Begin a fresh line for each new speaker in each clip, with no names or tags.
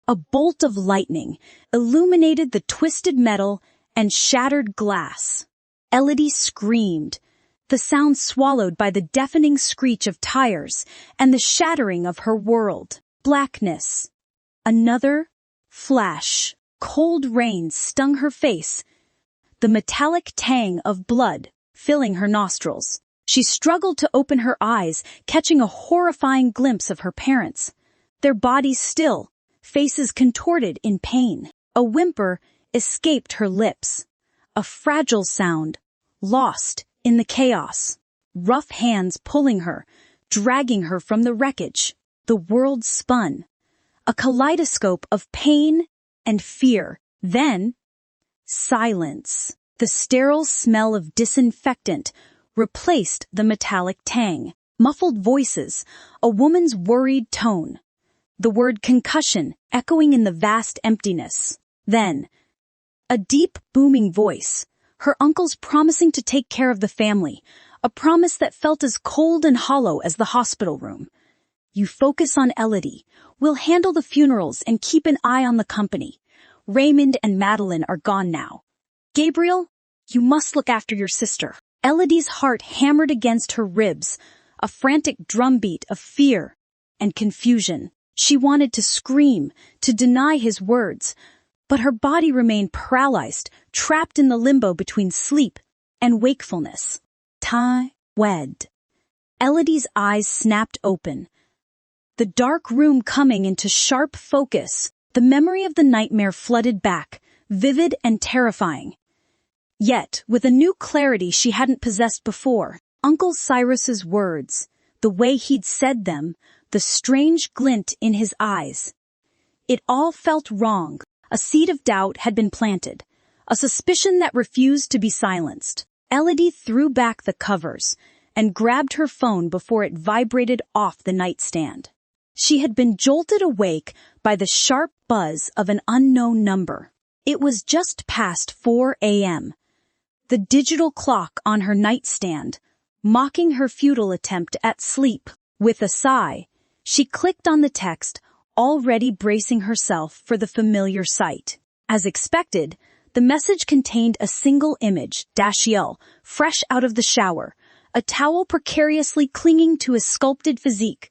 A bolt of lightning illuminated the twisted metal and shattered glass. Elodie screamed, the sound swallowed by the deafening screech of tires and the shattering of her world. Blackness. Another flash. Cold rain stung her face, the metallic tang of blood filling her nostrils. She struggled to open her eyes, catching a horrifying glimpse of her parents. Their bodies still, faces contorted in pain. A whimper escaped her lips. A fragile sound, lost in the chaos. Rough hands pulling her, dragging her from the wreckage. The world spun. A kaleidoscope of pain and fear. Then, silence. The sterile smell of disinfectant replaced the metallic tang. Muffled voices, a woman's worried tone. The word concussion echoing in the vast emptiness. Then, a deep, booming voice, her uncle's promising to take care of the family, a promise that felt as cold and hollow as the hospital room. You focus on Elodie. We'll handle the funerals and keep an eye on the company. Raymond and Madeline are gone now. Gabriel, you must look after your sister. Elodie's heart hammered against her ribs, a frantic drumbeat of fear and confusion. She wanted to scream, to deny his words, but her body remained paralyzed, trapped in the limbo between sleep and wakefulness. Time wed. Elodie's eyes snapped open, the dark room coming into sharp focus. The memory of the nightmare flooded back, vivid and terrifying. Yet, with a new clarity she hadn't possessed before, Uncle Cyrus's words, the way he'd said them, the strange glint in his eyes. It all felt wrong. A seed of doubt had been planted, a suspicion that refused to be silenced. Elodie threw back the covers and grabbed her phone before it vibrated off the nightstand. She had been jolted awake by the sharp buzz of an unknown number. It was just past 4 a.m. The digital clock on her nightstand, mocking her futile attempt at sleep. With a sigh, she clicked on the text, already bracing herself for the familiar sight. As expected, the message contained a single image, Dashiell, fresh out of the shower, a towel precariously clinging to his sculpted physique.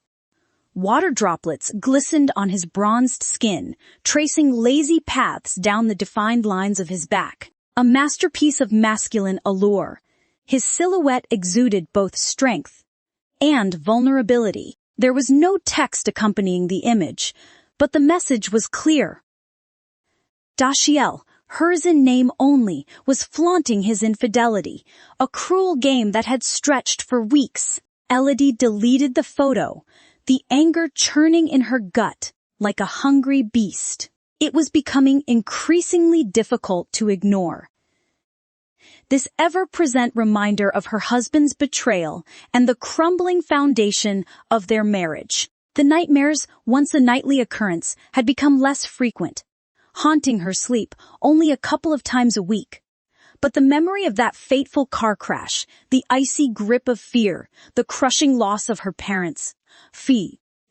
Water droplets glistened on his bronzed skin, tracing lazy paths down the defined lines of his back. A masterpiece of masculine allure. His silhouette exuded both strength and vulnerability. There was no text accompanying the image, but the message was clear. Dashiell, hers in name only, was flaunting his infidelity, a cruel game that had stretched for weeks. Elodie deleted the photo, the anger churning in her gut like a hungry beast. It was becoming increasingly difficult to ignore. This ever-present reminder of her husband's betrayal and the crumbling foundation of their marriage. The nightmares, once a nightly occurrence, had become less frequent, haunting her sleep only a couple of times a week. But the memory of that fateful car crash, the icy grip of fear, the crushing loss of her parents,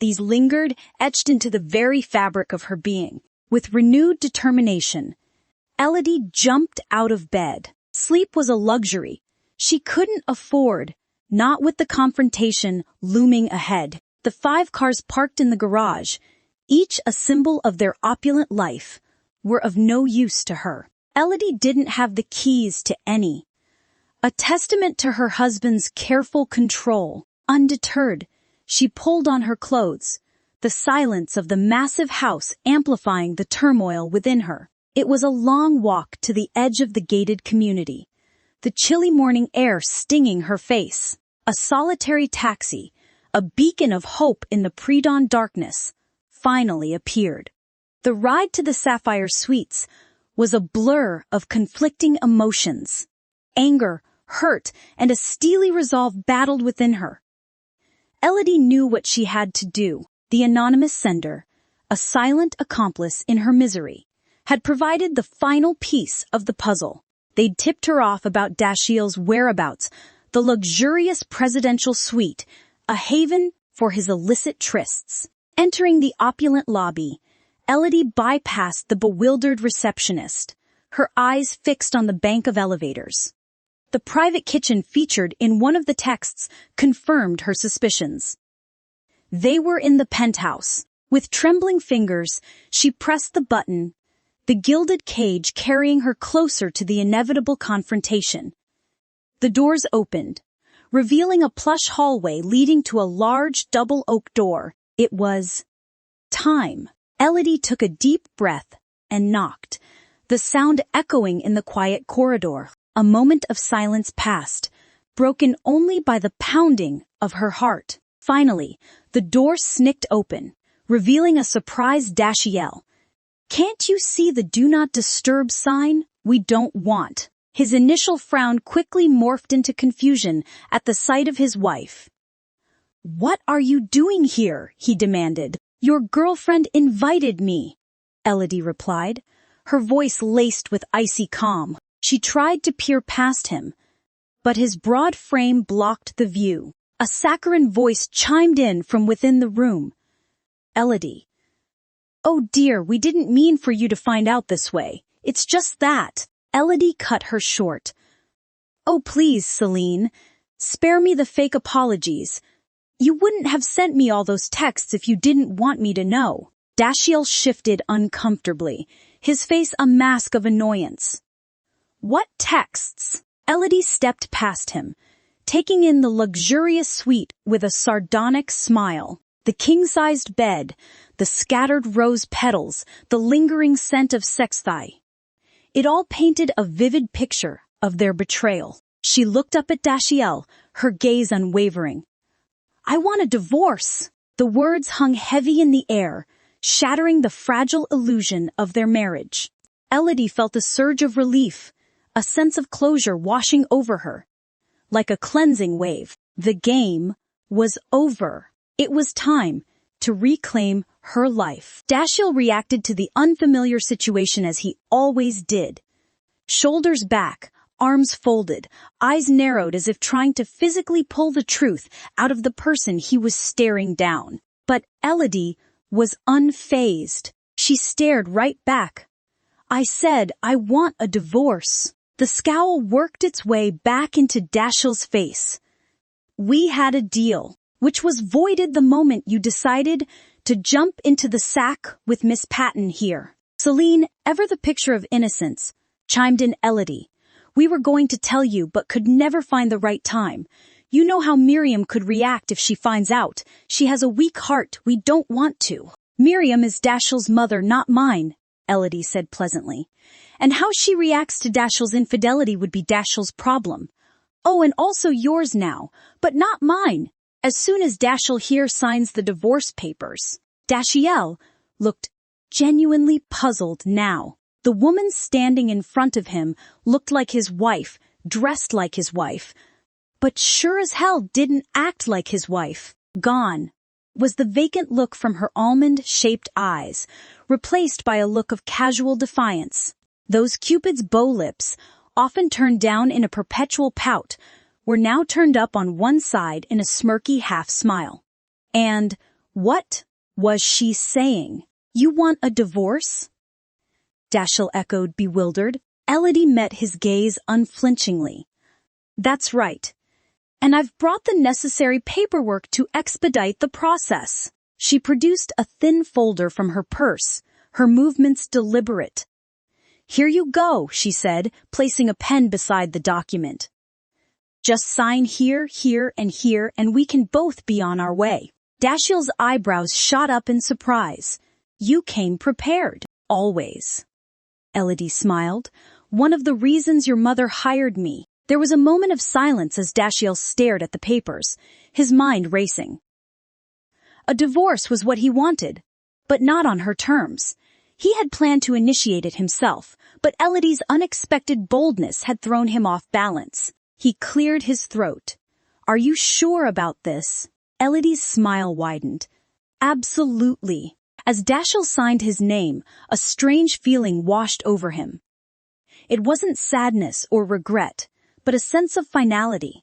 these lingered, etched into the very fabric of her being. With renewed determination, Elodie jumped out of bed. Sleep was a luxury she couldn't afford, not with the confrontation looming ahead. The 5 cars parked in the garage, each a symbol of their opulent life, were of no use to her. Elodie didn't have the keys to any. A testament to her husband's careful control. Undeterred, she pulled on her clothes, the silence of the massive house amplifying the turmoil within her. It was a long walk to the edge of the gated community, the chilly morning air stinging her face. A solitary taxi, a beacon of hope in the pre-dawn darkness, finally appeared. The ride to the Sapphire Suites was a blur of conflicting emotions. Anger, hurt, and a steely resolve battled within her. Elodie knew what she had to do. The anonymous sender, a silent accomplice in her misery, had provided the final piece of the puzzle. They'd tipped her off about Dashiell's whereabouts, the luxurious presidential suite, a haven for his illicit trysts. Entering the opulent lobby, Elodie bypassed the bewildered receptionist, her eyes fixed on the bank of elevators. The private kitchen featured in one of the texts confirmed her suspicions. They were in the penthouse. With trembling fingers, she pressed the button, the gilded cage carrying her closer to the inevitable confrontation. The doors opened, revealing a plush hallway leading to a large double oak door. It was time. Elodie took a deep breath and knocked, the sound echoing in the quiet corridor. A moment of silence passed, broken only by the pounding of her heart. Finally, the door snicked open, revealing a surprised Dashiell. "Can't you see the do not disturb sign? We don't want." His initial frown quickly morphed into confusion at the sight of his wife. "What are you doing here?" he demanded. "Your girlfriend invited me," Elodie replied, her voice laced with icy calm. She tried to peer past him, but his broad frame blocked the view. A saccharine voice chimed in from within the room. "Elodie. Oh dear, we didn't mean for you to find out this way. It's just that." Elodie cut her short. "Oh please, Celine. Spare me the fake apologies. You wouldn't have sent me all those texts if you didn't want me to know." Dashiell shifted uncomfortably, his face a mask of annoyance. "What texts?" Elodie stepped past him, taking in the luxurious suite with a sardonic smile. The king-sized bed, the scattered rose petals, the lingering scent of sexthigh. It all painted a vivid picture of their betrayal. She looked up at Dashiell, her gaze unwavering. "I want a divorce." The words hung heavy in the air, shattering the fragile illusion of their marriage. Elodie felt a surge of relief, a sense of closure washing over her. Like a cleansing wave, the game was over. It was time to reclaim her life. Dashiell reacted to the unfamiliar situation as he always did. Shoulders back, arms folded, eyes narrowed as if trying to physically pull the truth out of the person he was staring down. But Elodie was unfazed. She stared right back. "I said I want a divorce." The scowl worked its way back into Dashiell's face. "We had a deal, which was voided the moment you decided to jump into the sack with Miss Patton here." "Celine, ever the picture of innocence," chimed in Elodie. "We were going to tell you but could never find the right time. You know how Miriam could react if she finds out. She has a weak heart. We don't want to." "Miriam is Dashiell's mother, not mine," Elodie said pleasantly. "And how she reacts to Dashiell's infidelity would be Dashiell's problem. Oh, and also yours now, but not mine. As soon as Dashiell here signs the divorce papers." Dashiell looked genuinely puzzled now. The woman standing in front of him looked like his wife, dressed like his wife, but sure as hell didn't act like his wife. Gone was the vacant look from her almond-shaped eyes, replaced by a look of casual defiance. Those Cupid's bow lips, often turned down in a perpetual pout, were now turned up on one side in a smirky half-smile. And what was she saying? "You want a divorce?" Dashiell echoed, bewildered. Elodie met his gaze unflinchingly. "That's right. And I've brought the necessary paperwork to expedite the process." She produced a thin folder from her purse, her movements deliberate. "Here you go," she said, placing a pen beside the document. "Just sign here, here, and we can both be on our way." Dashiell's eyebrows shot up in surprise. "You came prepared." "Always." Elodie smiled. "One of the reasons your mother hired me." There was a moment of silence as Dashiell stared at the papers, his mind racing. A divorce was what he wanted, but not on her terms. He had planned to initiate it himself, but Elodie's unexpected boldness had thrown him off balance. He cleared his throat. "Are you sure about this?" Elodie's smile widened. "Absolutely." As Dashiell signed his name, a strange feeling washed over him. It wasn't sadness or regret, but a sense of finality.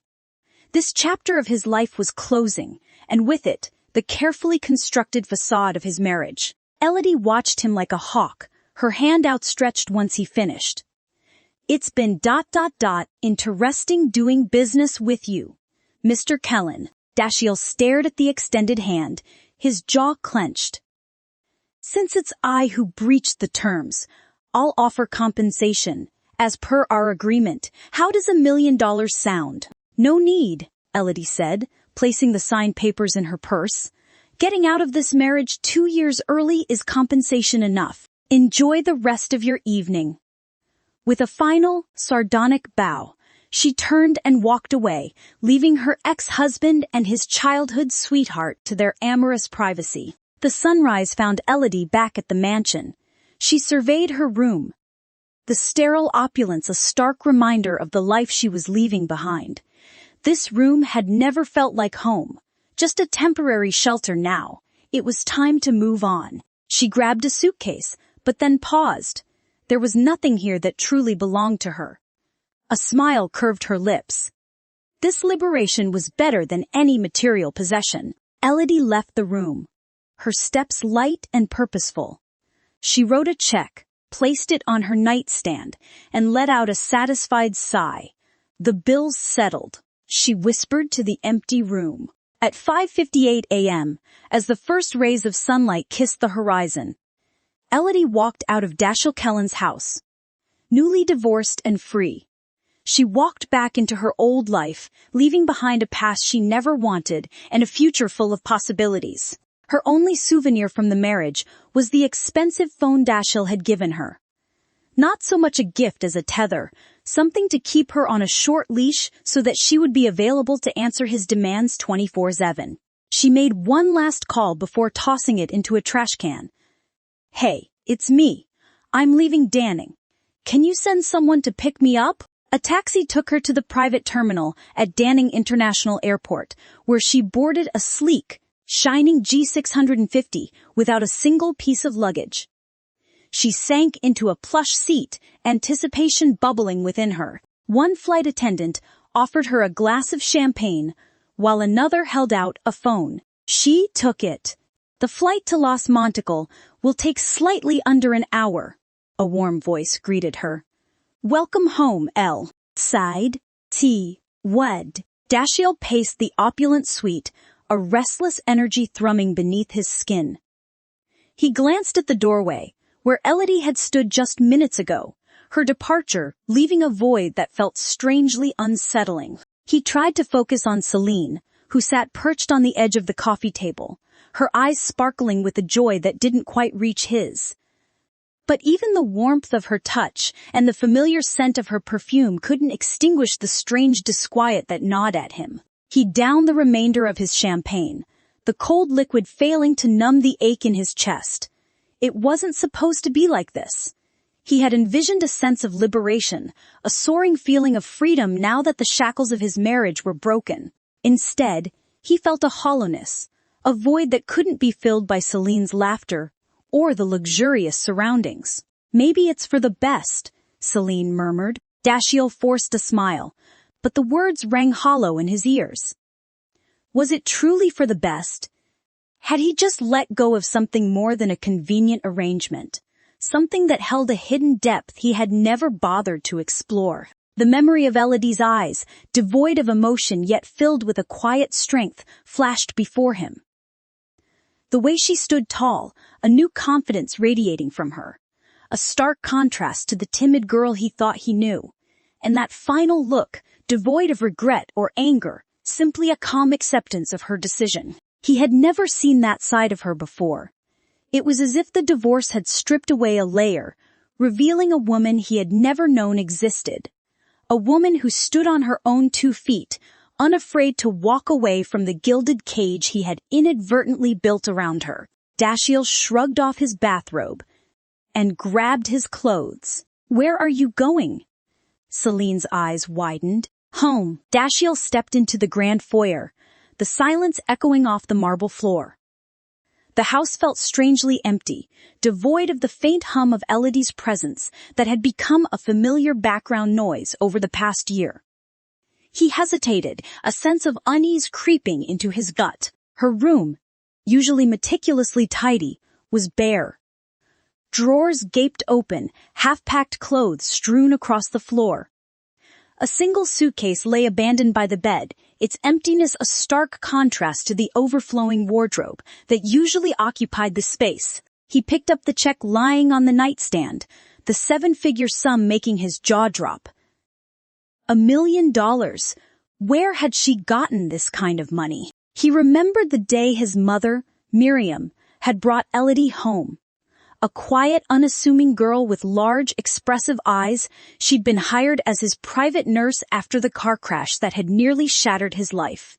This chapter of his life was closing, and with it, the carefully constructed facade of his marriage. Elodie watched him like a hawk, her hand outstretched once he finished. "It's been ... interesting doing business with you, Mr. Kellen." Dashiell stared at the extended hand, his jaw clenched. "Since it's I who breached the terms, I'll offer compensation, as per our agreement. How does $1 million sound?" "No need," Elodie said, placing the signed papers in her purse. "Getting out of this marriage 2 years early is compensation enough. Enjoy the rest of your evening." With a final, sardonic bow, she turned and walked away, leaving her ex-husband and his childhood sweetheart to their amorous privacy. The sunrise found Elodie back at the mansion. She surveyed her room, the sterile opulence a stark reminder of the life she was leaving behind. This room had never felt like home, just a temporary shelter now. It was time to move on. She grabbed a suitcase, but then paused. There was nothing here that truly belonged to her. A smile curved her lips. This liberation was better than any material possession. Elodie left the room, her steps light and purposeful. She wrote a check, placed it on her nightstand, and let out a satisfied sigh. The bill's settled, she whispered to the empty room. At 5:58 a.m., as the first rays of sunlight kissed the horizon, Elodie walked out of Dashiell Kellen's house. Newly divorced and free, she walked back into her old life, leaving behind a past she never wanted and a future full of possibilities. Her only souvenir from the marriage was the expensive phone Dashiell had given her. Not so much a gift as a tether, something to keep her on a short leash so that she would be available to answer his demands 24/7. She made one last call before tossing it into a trash can. "Hey, it's me. I'm leaving Danning. Can you send someone to pick me up?" A taxi took her to the private terminal at Danning International Airport, where she boarded a sleek, shining G650 without a single piece of luggage. She sank into a plush seat, anticipation bubbling within her. One flight attendant offered her a glass of champagne, while another held out a phone. She took it. "The flight to Los Montecos will take slightly under an hour," a warm voice greeted her. "Welcome home, Elle." Sighed. T. Wed. Dashiell paced the opulent suite, a restless energy thrumming beneath his skin. He glanced at the doorway, where Elodie had stood just minutes ago, her departure leaving a void that felt strangely unsettling. He tried to focus on Celine, who sat perched on the edge of the coffee table, her eyes sparkling with a joy that didn't quite reach his. But even the warmth of her touch and the familiar scent of her perfume couldn't extinguish the strange disquiet that gnawed at him. He downed the remainder of his champagne, the cold liquid failing to numb the ache in his chest. It wasn't supposed to be like this. He had envisioned a sense of liberation, a soaring feeling of freedom now that the shackles of his marriage were broken. Instead, he felt a hollowness, a void that couldn't be filled by Celine's laughter or the luxurious surroundings. "Maybe it's for the best," Celine murmured. Dashiell forced a smile, but the words rang hollow in his ears. Was it truly for the best? Had he just let go of something more than a convenient arrangement, something that held a hidden depth he had never bothered to explore? The memory of Elodie's eyes, devoid of emotion yet filled with a quiet strength, flashed before him. The way she stood tall, a new confidence radiating from her, a stark contrast to the timid girl he thought he knew, and that final look, devoid of regret or anger, simply a calm acceptance of her decision. He had never seen that side of her before. It was as if the divorce had stripped away a layer, revealing a woman he had never known existed. A woman who stood on her own 2 feet, unafraid to walk away from the gilded cage he had inadvertently built around her. Dashiell shrugged off his bathrobe and grabbed his clothes. "Where are you going?" Celine's eyes widened. "Home." Dashiell stepped into the grand foyer, the silence echoing off the marble floor. The house felt strangely empty, devoid of the faint hum of Elodie's presence that had become a familiar background noise over the past year. He hesitated, a sense of unease creeping into his gut. Her room, usually meticulously tidy, was bare. Drawers gaped open, half-packed clothes strewn across the floor. A single suitcase lay abandoned by the bed, its emptiness a stark contrast to the overflowing wardrobe that usually occupied the space. He picked up the check lying on the nightstand, the seven-figure sum making his jaw drop. $1 million. Where had she gotten this kind of money? He remembered the day his mother, Miriam, had brought Elodie home. A quiet, unassuming girl with large, expressive eyes, she'd been hired as his private nurse after the car crash that had nearly shattered his life.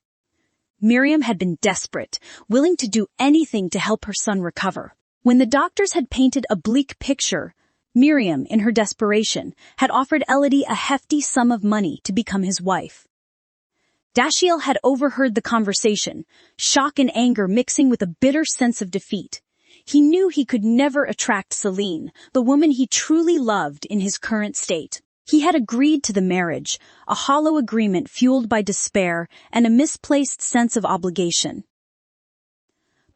Miriam had been desperate, willing to do anything to help her son recover. When the doctors had painted a bleak picture, Miriam, in her desperation, had offered Elodie a hefty sum of money to become his wife. Dashiell had overheard the conversation, shock and anger mixing with a bitter sense of defeat. He knew he could never attract Celine, the woman he truly loved, in his current state. He had agreed to the marriage, a hollow agreement fueled by despair and a misplaced sense of obligation.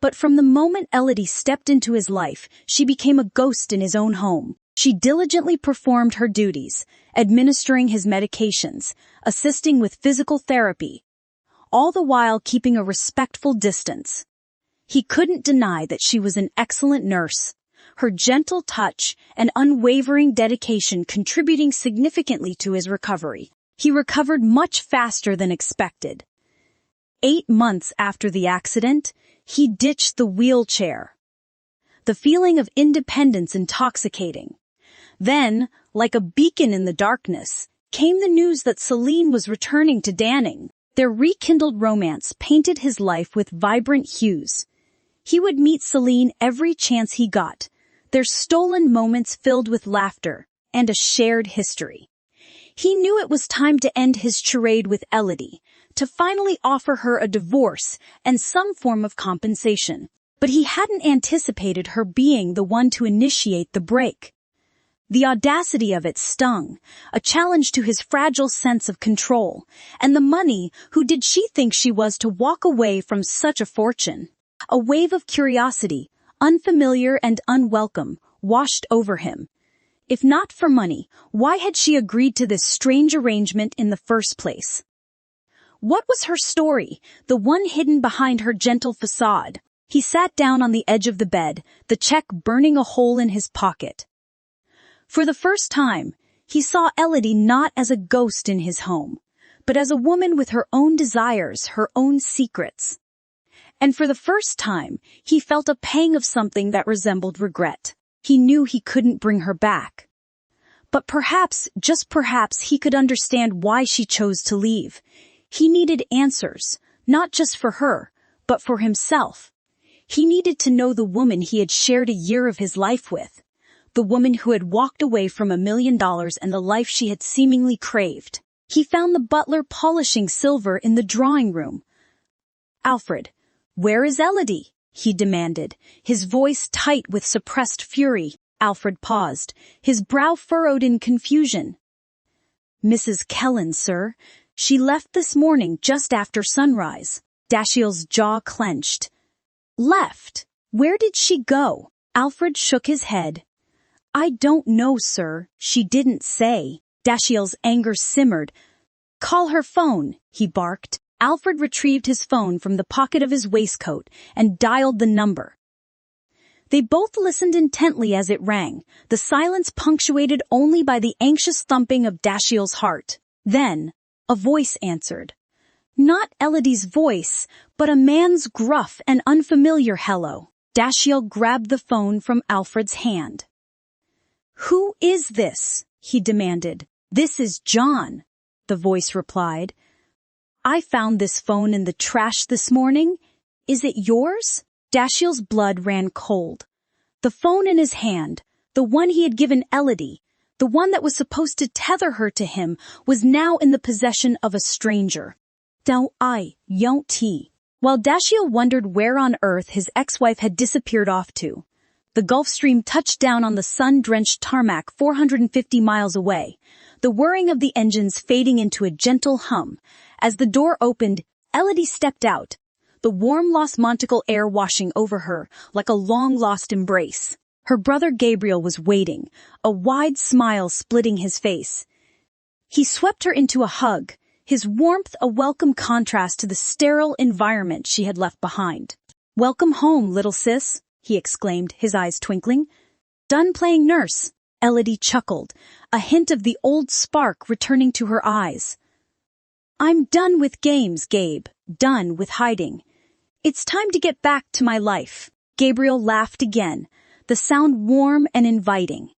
But from the moment Elodie stepped into his life, she became a ghost in his own home. She diligently performed her duties, administering his medications, assisting with physical therapy, all the while keeping a respectful distance. He couldn't deny that she was an excellent nurse, her gentle touch and unwavering dedication contributing significantly to his recovery. He recovered much faster than expected. 8 months after the accident, he ditched the wheelchair. The feeling of independence intoxicating. Then, like a beacon in the darkness, came the news that Celine was returning to Danning. Their rekindled romance painted his life with vibrant hues. He would meet Celine every chance he got, their stolen moments filled with laughter and a shared history. He knew it was time to end his charade with Elodie, to finally offer her a divorce and some form of compensation. But he hadn't anticipated her being the one to initiate the break. The audacity of it stung, a challenge to his fragile sense of control, and the money, who did she think she was to walk away from such a fortune? A wave of curiosity, unfamiliar and unwelcome, washed over him. If not for money, why had she agreed to this strange arrangement in the first place? What was her story, the one hidden behind her gentle facade? He sat down on the edge of the bed, the check burning a hole in his pocket. For the first time, he saw Elodie not as a ghost in his home, but as a woman with her own desires, her own secrets. And for the first time, he felt a pang of something that resembled regret. He knew he couldn't bring her back. But perhaps, just perhaps, he could understand why she chose to leave. He needed answers, not just for her, but for himself. He needed to know the woman he had shared a year of his life with, the woman who had walked away from $1 million and the life she had seemingly craved. He found the butler polishing silver in the drawing room. "Alfred, where is Elodie?" he demanded, his voice tight with suppressed fury. Alfred paused, his brow furrowed in confusion. "Mrs. Kellen, sir. She left this morning just after sunrise." Dashiell's jaw clenched. "Left? Where did she go?" Alfred shook his head. "I don't know, sir. She didn't say." Dashiell's anger simmered. "Call her phone," he barked. Alfred retrieved his phone from the pocket of his waistcoat and dialed the number. They both listened intently as it rang, the silence punctuated only by the anxious thumping of Dashiell's heart. Then, a voice answered. Not Elodie's voice, but a man's gruff and unfamiliar hello. Dashiell grabbed the phone from Alfred's hand. "Who is this?" he demanded. "This is John," the voice replied. "I found this phone in the trash this morning. Is it yours?" Dashiell's blood ran cold. The phone in his hand, the one he had given Elodie, the one that was supposed to tether her to him, was now in the possession of a stranger. While Dashiell wondered where on earth his ex-wife had disappeared off to, the Gulf Stream touched down on the sun-drenched tarmac 450 miles away, the whirring of the engines fading into a gentle hum. As the door opened, Elodie stepped out. The the warm Los Monticle air washing over her like a long-lost embrace. Her brother Gabriel was waiting, a wide smile splitting his face. He swept her into a hug, his warmth a welcome contrast to the sterile environment she had left behind. "Welcome home, little sis," he exclaimed, his eyes twinkling. "Done playing nurse?" Elodie chuckled, a hint of the old spark returning to her eyes. "I'm done with games, Gabe, done with hiding. It's time to get back to my life." Gabriel laughed again, the sound warm and inviting.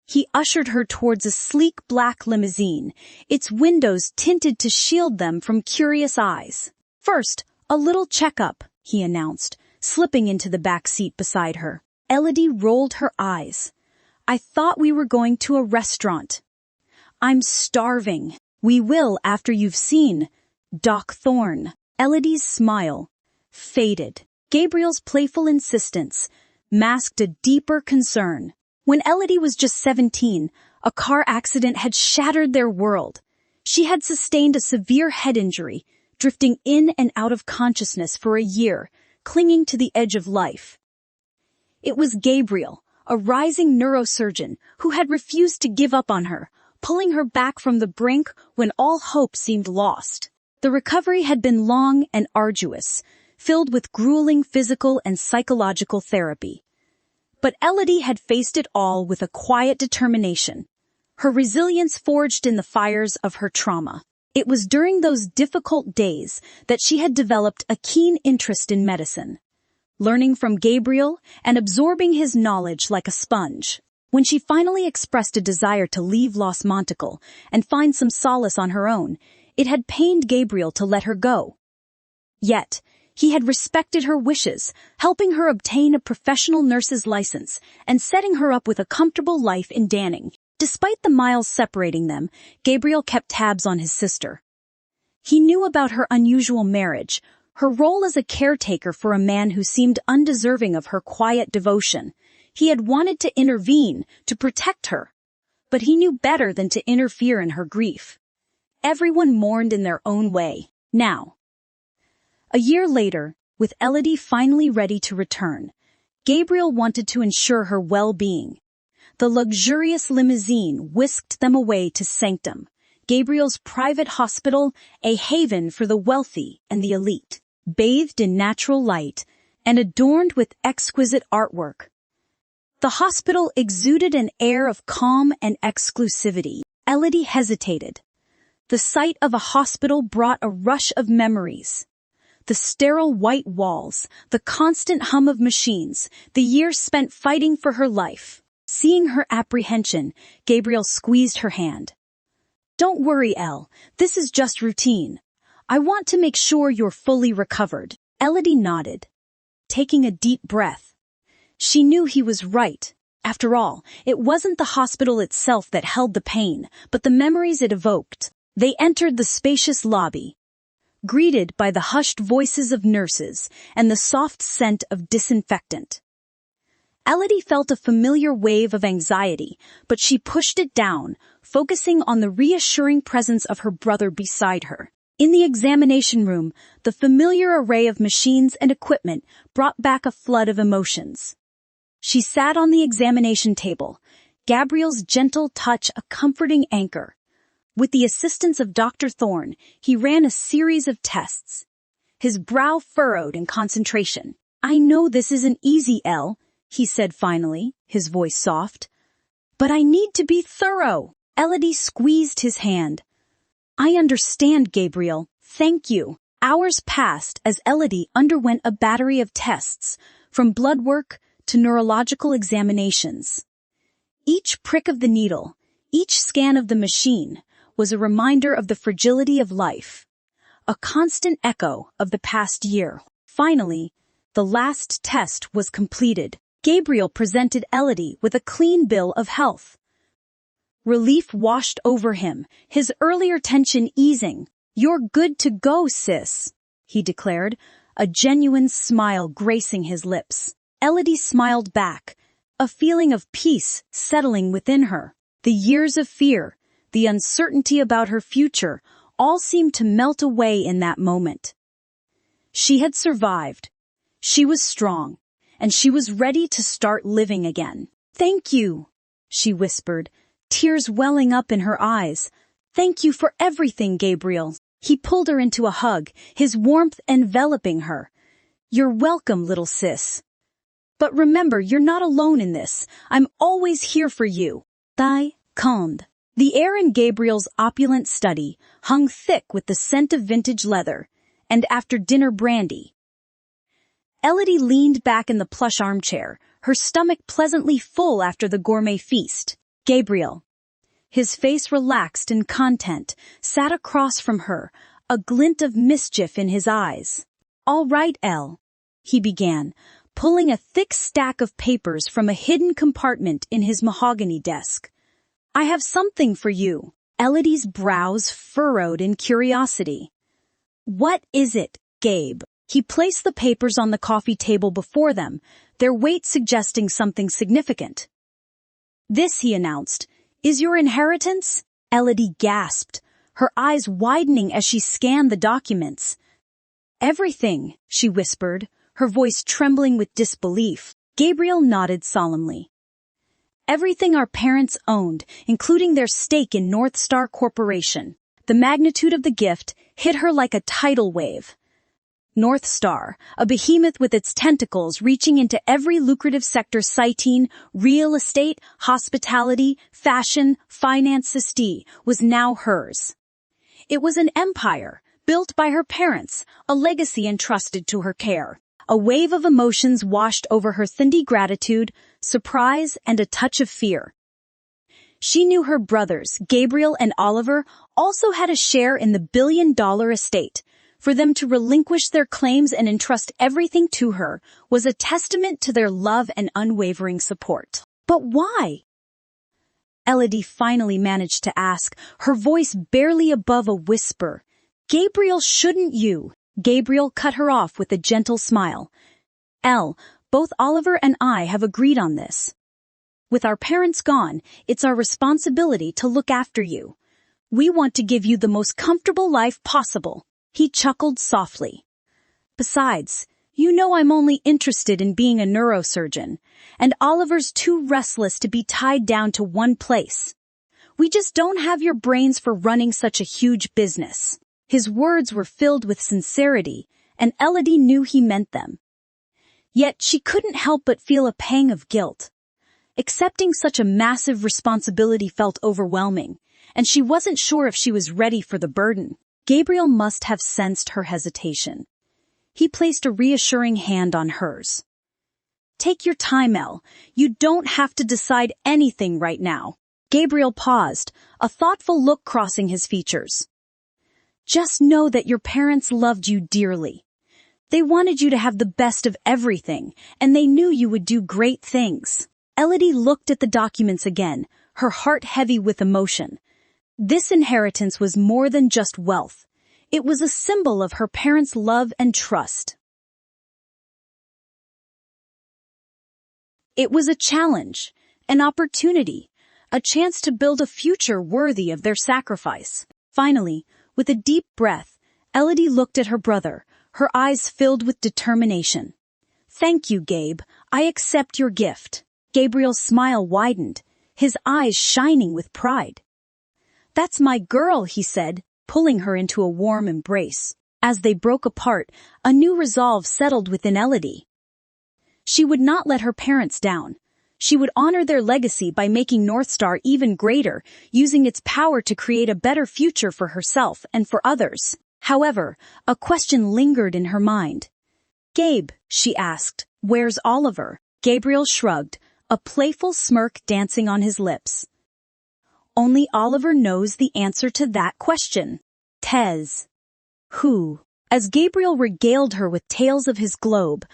He ushered her towards a sleek black limousine, its windows tinted to shield them from curious eyes. "First, a little checkup," he announced, slipping into the back seat beside her. Elodie rolled her eyes. "I thought we were going to a restaurant." "I'm starving." "We will after you've seen Doc Thorne." Elodie's smile faded. Gabriel's playful insistence masked a deeper concern. When Elodie was just 17, a car accident had shattered their world. She had sustained a severe head injury, drifting in and out of consciousness for a year, clinging to the edge of life. It was Gabriel, a rising neurosurgeon, who had refused to give up on her, pulling her back from the brink when all hope seemed lost. The recovery had been long and arduous, filled with grueling physical and psychological therapy. But Elodie had faced it all with a quiet determination, her resilience forged in the fires of her trauma. It was during those difficult days that she had developed a keen interest in medicine, learning from Gabriel and absorbing his knowledge like a sponge. When she finally expressed a desire to leave Los Monticle and find some solace on her own, it had pained Gabriel to let her go. Yet, he had respected her wishes, helping her obtain a professional nurse's license and setting her up with a comfortable life in Danning. Despite the miles separating them, Gabriel kept tabs on his sister. He knew about her unusual marriage, her role as a caretaker for a man who seemed undeserving of her quiet devotion. He had wanted to intervene, to protect her, but he knew better than to interfere in her grief. Everyone mourned in their own way. Now, a year later, with Elodie finally ready to return, Gabriel wanted to ensure her well-being. The luxurious limousine whisked them away to Sanctum, Gabriel's private hospital, a haven for the wealthy and the elite. Bathed in natural light and adorned with exquisite artwork, the hospital exuded an air of calm and exclusivity. Elodie hesitated. The sight of a hospital brought a rush of memories. The sterile white walls, the constant hum of machines, the years spent fighting for her life. Seeing her apprehension, Gabriel squeezed her hand. "Don't worry, Elle. This is just routine. I want to make sure you're fully recovered." Elodie nodded, taking a deep breath. She knew he was right. After all, it wasn't the hospital itself that held the pain, but the memories it evoked. They entered the spacious lobby, greeted by the hushed voices of nurses and the soft scent of disinfectant. Elodie felt a familiar wave of anxiety, but she pushed it down, focusing on the reassuring presence of her brother beside her. In the examination room, the familiar array of machines and equipment brought back a flood of emotions. She sat on the examination table, Gabriel's gentle touch a comforting anchor. With the assistance of Dr. Thorne, he ran a series of tests. His brow furrowed in concentration. "I know this isn't easy, Elle," he said finally, his voice soft. "But I need to be thorough." Elodie squeezed his hand. "I understand, Gabriel. Thank you." Hours passed as Elodie underwent a battery of tests, from blood work to neurological examinations. Each prick of the needle, each scan of the machine, was a reminder of the fragility of life, a constant echo of the past year. Finally, the last test was completed. Gabriel presented Elodie with a clean bill of health. Relief washed over him, his earlier tension easing. "You're good to go, sis," he declared, a genuine smile gracing his lips. Elodie smiled back, a feeling of peace settling within her. The years of fear, the uncertainty about her future, all seemed to melt away in that moment. She had survived. She was strong, and she was ready to start living again. "Thank you," she whispered, tears welling up in her eyes. "Thank you for everything, Gabriel." He pulled her into a hug, his warmth enveloping her. "You're welcome, little sis. But remember, you're not alone in this. I'm always here for you." Thy Conde. The air in Gabriel's opulent study hung thick with the scent of vintage leather, and after-dinner brandy. Elodie leaned back in the plush armchair, her stomach pleasantly full after the gourmet feast. Gabriel, his face relaxed in content, sat across from her, a glint of mischief in his eyes. "All right, Elle," he began, pulling a thick stack of papers from a hidden compartment in his mahogany desk. "I have something for you." Elodie's brows furrowed in curiosity. "What is it, Gabe?" He placed the papers on the coffee table before them, their weight suggesting something significant. "This," he announced, "is your inheritance?" Elodie gasped, her eyes widening as she scanned the documents. "Everything," she whispered, her voice trembling with disbelief. Gabriel nodded solemnly. "Everything our parents owned, including their stake in North Star Corporation." The magnitude of the gift hit her like a tidal wave. North Star, a behemoth with its tentacles reaching into every lucrative sector citing real estate, hospitality, fashion, finance, was now hers. It was an empire, built by her parents, a legacy entrusted to her care. A wave of emotions washed over her Cindy gratitude, surprise, and a touch of fear. She knew her brothers, Gabriel and Oliver, also had a share in the billion-dollar estate. For them to relinquish their claims and entrust everything to her was a testament to their love and unwavering support. "But why?" Elodie finally managed to ask, her voice barely above a whisper. "Gabriel, shouldn't you?" Gabriel cut her off with a gentle smile. "Elle, both Oliver and I have agreed on this. With our parents gone, it's our responsibility to look after you. We want to give you the most comfortable life possible." He chuckled softly. "Besides, you know I'm only interested in being a neurosurgeon, and Oliver's too restless to be tied down to one place. We just don't have your brains for running such a huge business." His words were filled with sincerity, and Elodie knew he meant them. Yet she couldn't help but feel a pang of guilt. Accepting such a massive responsibility felt overwhelming, and she wasn't sure if she was ready for the burden. Gabriel must have sensed her hesitation. He placed a reassuring hand on hers. "Take your time, Elle. You don't have to decide anything right now." Gabriel paused, a thoughtful look crossing his features. "Just know that your parents loved you dearly. They wanted you to have the best of everything, and they knew you would do great things." Elodie looked at the documents again, her heart heavy with emotion. This inheritance was more than just wealth. It was a symbol of her parents' love and trust. It was a challenge, an opportunity, a chance to build a future worthy of their sacrifice. Finally, with a deep breath, Elodie looked at her brother, her eyes filled with determination. "Thank you, Gabe. I accept your gift." Gabriel's smile widened, his eyes shining with pride. "That's my girl," he said, pulling her into a warm embrace. As they broke apart, a new resolve settled within Elodie. She would not let her parents down. She would honor their legacy by making North Star even greater, using its power to create a better future for herself and for others. However, a question lingered in her mind. "Gabe," she asked, "where's Oliver?" Gabriel shrugged, a playful smirk dancing on his lips. "Only Oliver knows the answer to that question." Tez. Who? As Gabriel regaled her with tales of his globe,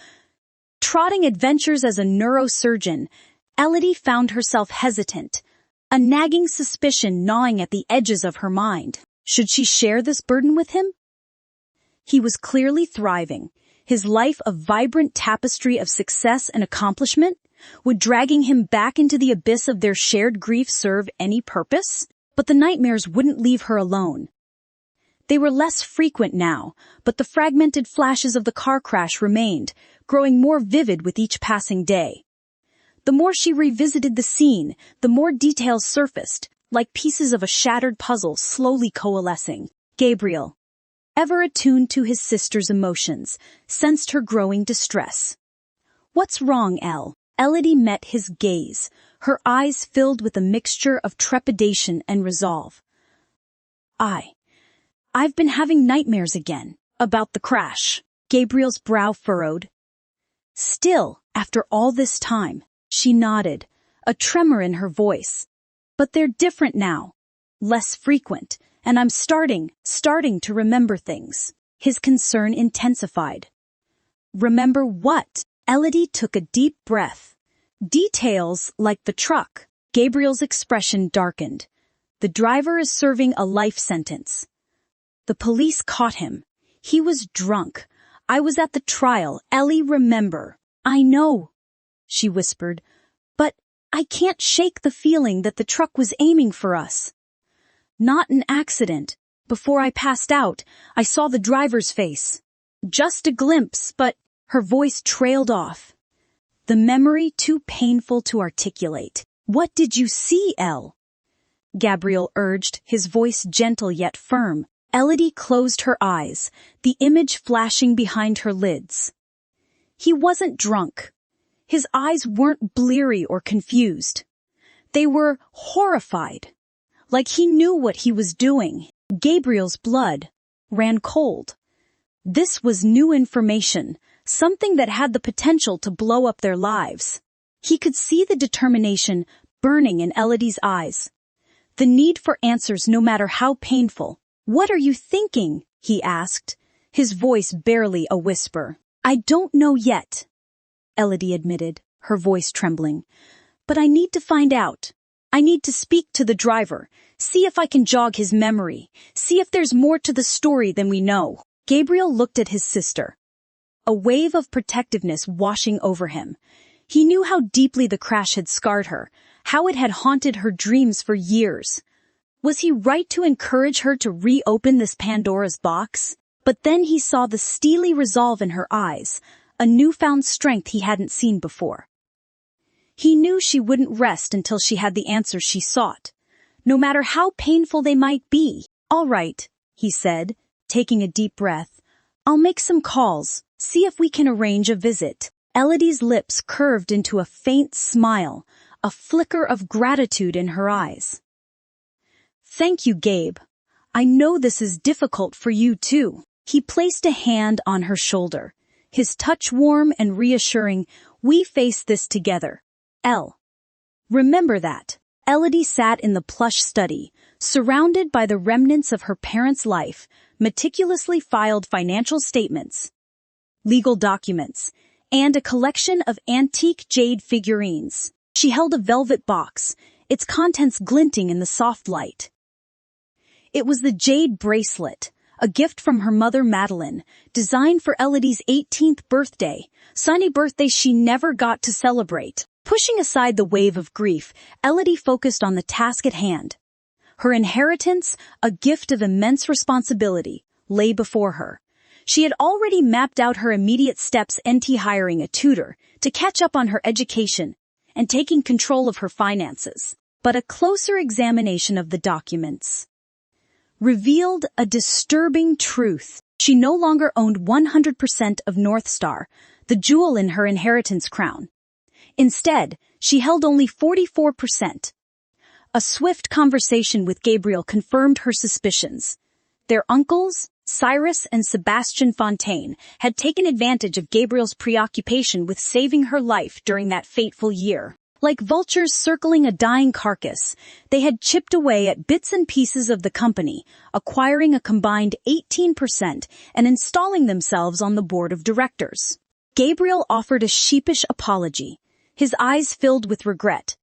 trotting adventures as a neurosurgeon, Elodie found herself hesitant, a nagging suspicion gnawing at the edges of her mind. Should she share this burden with him? He was clearly thriving, his life a vibrant tapestry of success and accomplishment. Would dragging him back into the abyss of their shared grief serve any purpose? But the nightmares wouldn't leave her alone. They were less frequent now, but the fragmented flashes of the car crash remained, growing more vivid with each passing day. The more she revisited the scene, the more details surfaced, like pieces of a shattered puzzle slowly coalescing. Gabriel, ever attuned to his sister's emotions, sensed her growing distress. "What's wrong, Elle?" Elodie met his gaze, her eyes filled with a mixture of trepidation and resolve. I've been having nightmares again, about the crash." Gabriel's brow furrowed. Still, after all this time, she nodded, a tremor in her voice. "But they're different now, less frequent, and I'm starting to remember things." His concern intensified. "Remember what?" Elodie took a deep breath. "Details like the truck." Gabriel's expression darkened. "The driver is serving a life sentence. The police caught him. He was drunk. I was at the trial. Ellie, remember." "I know," she whispered, "but I can't shake the feeling that the truck was aiming for us. Not an accident. Before I passed out, I saw the driver's face. Just a glimpse, but..." Her voice trailed off. The memory too painful to articulate. "What did you see, Elle?" Gabriel urged, his voice gentle yet firm. Elodie closed her eyes, the image flashing behind her lids. He wasn't drunk. His eyes weren't bleary or confused. They were horrified, like he knew what he was doing. Gabriel's blood ran cold. This was new information, something that had the potential to blow up their lives. He could see the determination burning in Elodie's eyes. The need for answers no matter how painful. "What are you thinking?" he asked, his voice barely a whisper. "I don't know yet," Elodie admitted, her voice trembling. "But I need to find out. I need to speak to the driver, see if I can jog his memory, see if there's more to the story than we know." Gabriel looked at his sister, a wave of protectiveness washing over him. He knew how deeply the crash had scarred her, how it had haunted her dreams for years. Was he right to encourage her to reopen this Pandora's box? But then he saw the steely resolve in her eyes, a newfound strength he hadn't seen before. He knew she wouldn't rest until she had the answers she sought, no matter how painful they might be. "All right," he said, taking a deep breath. "I'll make some calls, see if we can arrange a visit." Elodie's lips curved into a faint smile, a flicker of gratitude in her eyes. "Thank you, Gabe. I know this is difficult for you too." He placed a hand on her shoulder, his touch warm and reassuring. "We face this together, Elle. Remember that." Elodie sat in the plush study, surrounded by the remnants of her parents' life, meticulously filed financial statements, legal documents, and a collection of antique jade figurines. She held a velvet box, its contents glinting in the soft light. It was the jade bracelet, a gift from her mother Madeline, designed for Elodie's 18th birthday, sunny birthday she never got to celebrate. Pushing aside the wave of grief, Elodie focused on the task at hand. Her inheritance, a gift of immense responsibility, lay before her. She had already mapped out her immediate steps, hiring a tutor, to catch up on her education, and taking control of her finances. But a closer examination of the documents revealed a disturbing truth. She no longer owned 100% of North Star, the jewel in her inheritance crown. Instead, she held only 44%. A swift conversation with Gabriel confirmed her suspicions. Their uncles, Cyrus and Sebastian Fontaine, had taken advantage of Gabriel's preoccupation with saving her life during that fateful year. Like vultures circling a dying carcass, they had chipped away at bits and pieces of the company, acquiring a combined 18% and installing themselves on the board of directors. Gabriel offered a sheepish apology, his eyes filled with regret.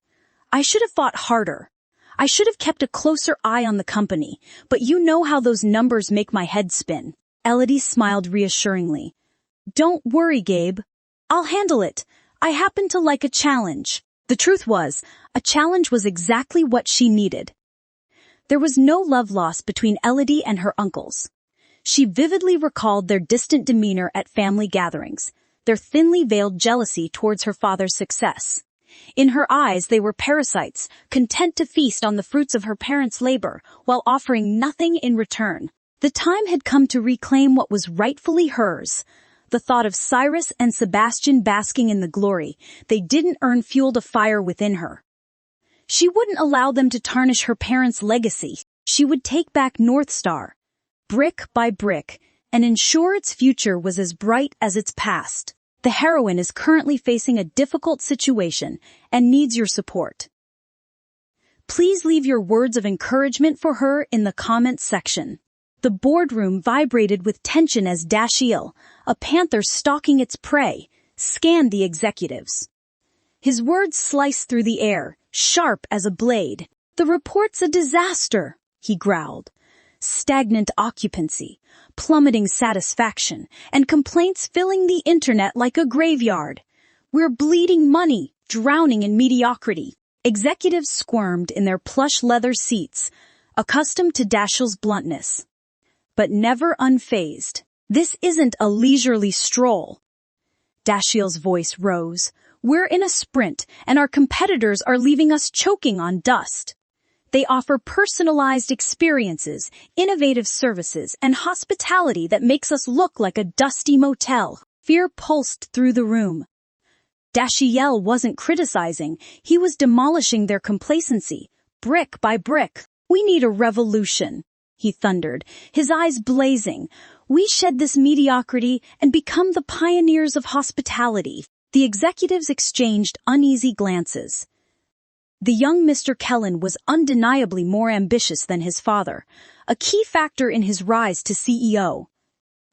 "I should have fought harder. I should have kept a closer eye on the company, but you know how those numbers make my head spin." Elodie smiled reassuringly. "Don't worry, Gabe. I'll handle it. I happen to like a challenge." The truth was, a challenge was exactly what she needed. There was no love lost between Elodie and her uncles. She vividly recalled their distant demeanor at family gatherings, their thinly veiled jealousy towards her father's success. In her eyes they were parasites, content to feast on the fruits of her parents' labor, while offering nothing in return. The time had come to reclaim what was rightfully hers. The thought of Cyrus and Sebastian basking in the glory they didn't earn fueled a fire within her. She wouldn't allow them to tarnish her parents' legacy. She would take back North Star, brick by brick, and ensure its future was as bright as its past. The heroine is currently facing a difficult situation and needs your support. Please leave your words of encouragement for her in the comments section. The boardroom vibrated with tension as Dashiell, a panther stalking its prey, scanned the executives. His words sliced through the air, sharp as a blade. "The report's a disaster," he growled. "Stagnant occupancy, plummeting satisfaction, and complaints filling the internet like a graveyard. We're bleeding money, drowning in mediocrity." Executives squirmed in their plush leather seats, accustomed to Dashiell's bluntness, but never unfazed. "This isn't a leisurely stroll." Dashiell's voice rose. "We're in a sprint, and our competitors are leaving us choking on dust. They offer personalized experiences, innovative services, and hospitality that makes us look like a dusty motel." Fear pulsed through the room. Dashiell wasn't criticizing, he was demolishing their complacency, brick by brick. "We need a revolution," he thundered, his eyes blazing. "We shed this mediocrity and become the pioneers of hospitality." The executives exchanged uneasy glances. The young Mr. Kellen was undeniably more ambitious than his father, a key factor in his rise to CEO.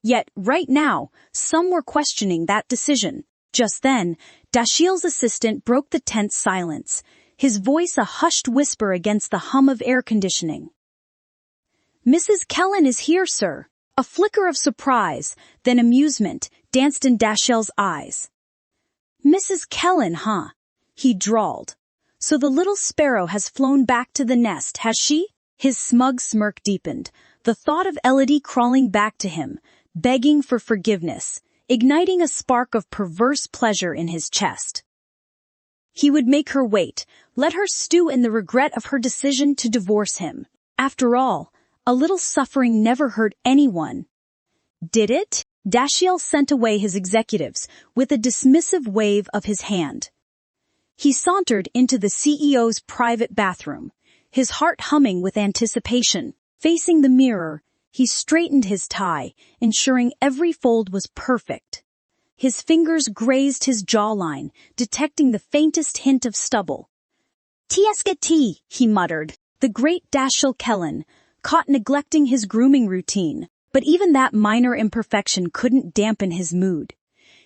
Yet, right now, some were questioning that decision. Just then, Dashiell's assistant broke the tense silence, his voice a hushed whisper against the hum of air conditioning. "Mrs. Kellen is here, sir." A flicker of surprise, then amusement, danced in Dashiell's eyes. "Mrs. Kellen, huh?" he drawled. "So the little sparrow has flown back to the nest, has she?" His smug smirk deepened, the thought of Elodie crawling back to him, begging for forgiveness, igniting a spark of perverse pleasure in his chest. He would make her wait, let her stew in the regret of her decision to divorce him. After all, a little suffering never hurt anyone. Did it? Dashiell sent away his executives with a dismissive wave of his hand. He sauntered into the CEO's private bathroom, his heart humming with anticipation. Facing the mirror, he straightened his tie, ensuring every fold was perfect. His fingers grazed his jawline, detecting the faintest hint of stubble. "T, he muttered, the great Dashiell Kellen, caught neglecting his grooming routine. But even that minor imperfection couldn't dampen his mood.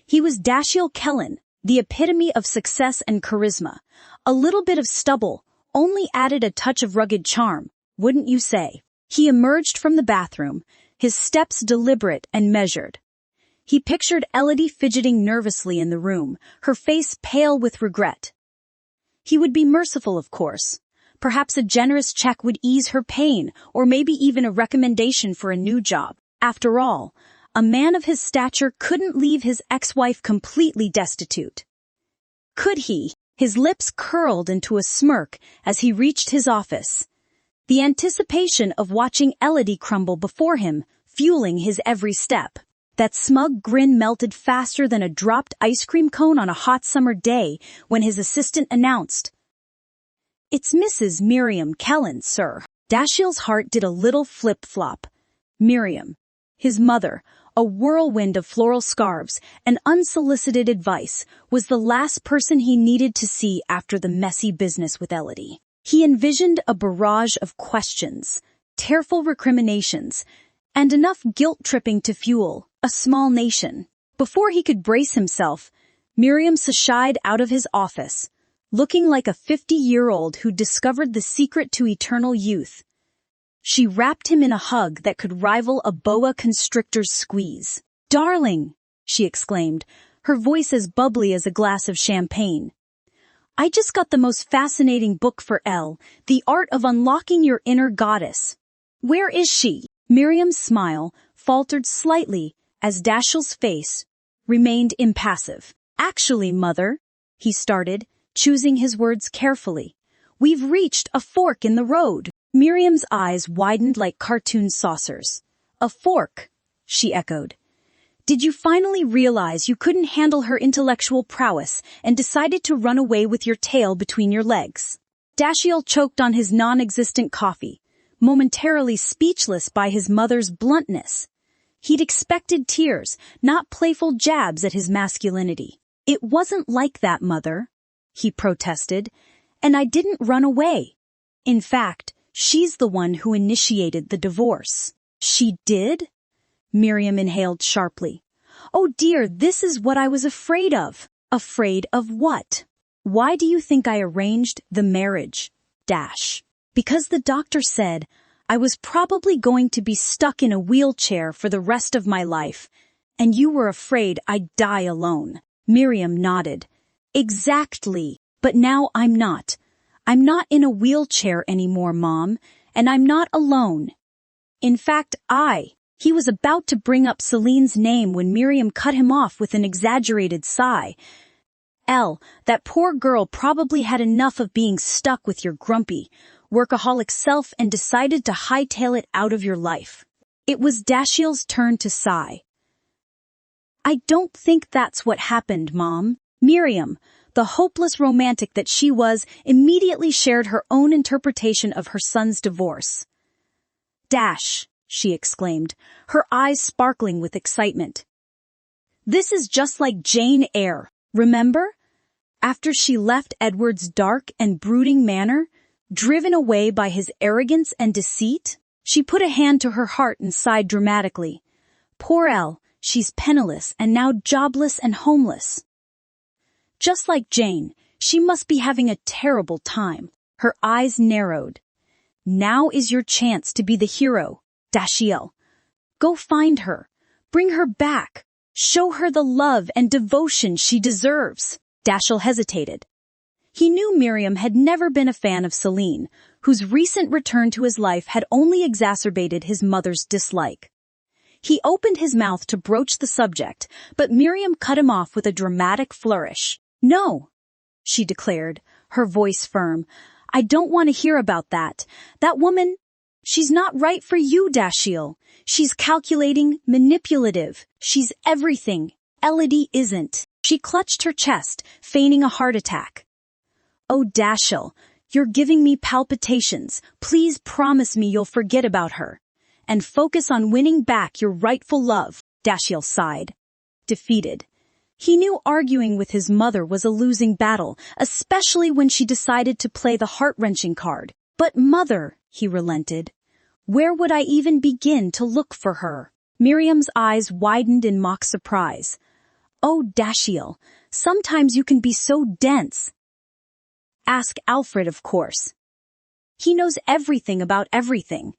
He was Dashiell Kellen, the epitome of success and charisma. A little bit of stubble only added a touch of rugged charm, wouldn't you say? He emerged from the bathroom, his steps deliberate and measured. He pictured Elodie fidgeting nervously in the room, her face pale with regret. He would be merciful, of course. Perhaps a generous check would ease her pain, or maybe even a recommendation for a new job. After all, a man of his stature couldn't leave his ex-wife completely destitute. Could he? His lips curled into a smirk as he reached his office. The anticipation of watching Elodie crumble before him, fueling his every step. That smug grin melted faster than a dropped ice cream cone on a hot summer day when his assistant announced, "It's Mrs. Miriam Kellen, sir." Dashiell's heart did a little flip-flop. Miriam, his mother, a whirlwind of floral scarves and unsolicited advice, was the last person he needed to see after the messy business with Elodie. He envisioned a barrage of questions, tearful recriminations, and enough guilt-tripping to fuel a small nation. Before he could brace himself, Miriam sashayed out of his office, looking like a 50-year-old who discovered the secret to eternal youth. She wrapped him in a hug that could rival a boa constrictor's squeeze. "Darling," she exclaimed, her voice as bubbly as a glass of champagne. I just got the most fascinating book for Elle, The Art of Unlocking Your Inner Goddess. Where is she? Miriam's smile faltered slightly as Dashiell's face remained impassive. Actually, Mother, he started, choosing his words carefully. We've reached a fork in the road. Miriam's eyes widened like cartoon saucers. A fork, she echoed. Did you finally realize you couldn't handle her intellectual prowess and decided to run away with your tail between your legs? Dashiell choked on his non-existent coffee, momentarily speechless by his mother's bluntness. He'd expected tears, not playful jabs at his masculinity. It wasn't like that, Mother, he protested, and I didn't run away. In fact, she's the one who initiated the divorce. She did? Miriam inhaled sharply. Oh dear, this is what I was afraid of. Afraid of what? Why do you think I arranged the marriage? Because the doctor said I was probably going to be stuck in a wheelchair for the rest of my life, and you were afraid I'd die alone. Miriam nodded. Exactly, but now I'm not. I'm not in a wheelchair anymore, Mom, and I'm not alone. In fact, He was about to bring up Celine's name when Miriam cut him off with an exaggerated sigh. Elle, that poor girl probably had enough of being stuck with your grumpy, workaholic self and decided to hightail it out of your life. It was Dashiell's turn to sigh. I don't think that's what happened, Mom. Miriam, the hopeless romantic that she was, immediately shared her own interpretation of her son's divorce. She exclaimed, her eyes sparkling with excitement. This is just like Jane Eyre, remember? After she left Edward's dark and brooding manor, driven away by his arrogance and deceit, she put a hand to her heart and sighed dramatically. Poor Elle, she's penniless and now jobless and homeless. Just like Jane, she must be having a terrible time. Her eyes narrowed. Now is your chance to be the hero, Dashiell. Go find her. Bring her back. Show her the love and devotion she deserves. Dashiell hesitated. He knew Miriam had never been a fan of Celine, whose recent return to his life had only exacerbated his mother's dislike. He opened his mouth to broach the subject, but Miriam cut him off with a dramatic flourish. No, she declared, her voice firm. I don't want to hear about that. That woman, she's not right for you, Dashiell. She's calculating, manipulative. She's everything. Elodie isn't. She clutched her chest, feigning a heart attack. Oh, Dashiell, you're giving me palpitations. Please promise me you'll forget about her and focus on winning back your rightful love. Dashiell sighed, defeated. He knew arguing with his mother was a losing battle, especially when she decided to play the heart-wrenching card. But Mother, he relented, where would I even begin to look for her? Miriam's eyes widened in mock surprise. Oh, Dashiell, sometimes you can be so dense. Ask Alfred, of course. He knows everything about everything.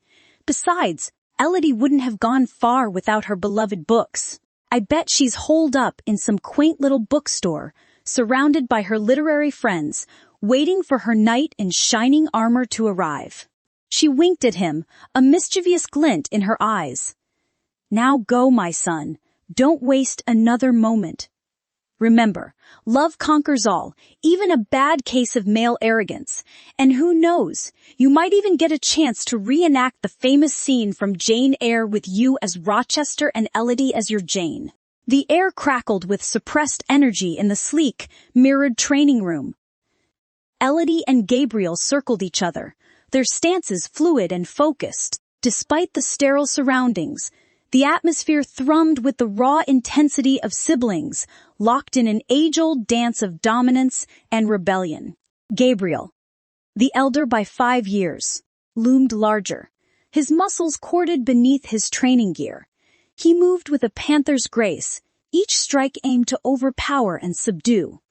Besides, Elodie wouldn't have gone far without her beloved books. I bet she's holed up in some quaint little bookstore, surrounded by her literary friends, waiting for her knight in shining armor to arrive. She winked at him, a mischievous glint in her eyes. Now go, my son. Don't waste another moment. Remember, love conquers all, even a bad case of male arrogance. And who knows, you might even get a chance to reenact the famous scene from Jane Eyre with you as Rochester and Elodie as your Jane. The air crackled with suppressed energy in the sleek, mirrored training room. Elodie and Gabriel circled each other, their stances fluid and focused. Despite the sterile surroundings, the atmosphere thrummed with the raw intensity of siblings, locked in an age-old dance of dominance and rebellion. Gabriel, the elder by 5 years, loomed larger, his muscles corded beneath his training gear. He moved with a panther's grace, each strike aimed to overpower and subdue.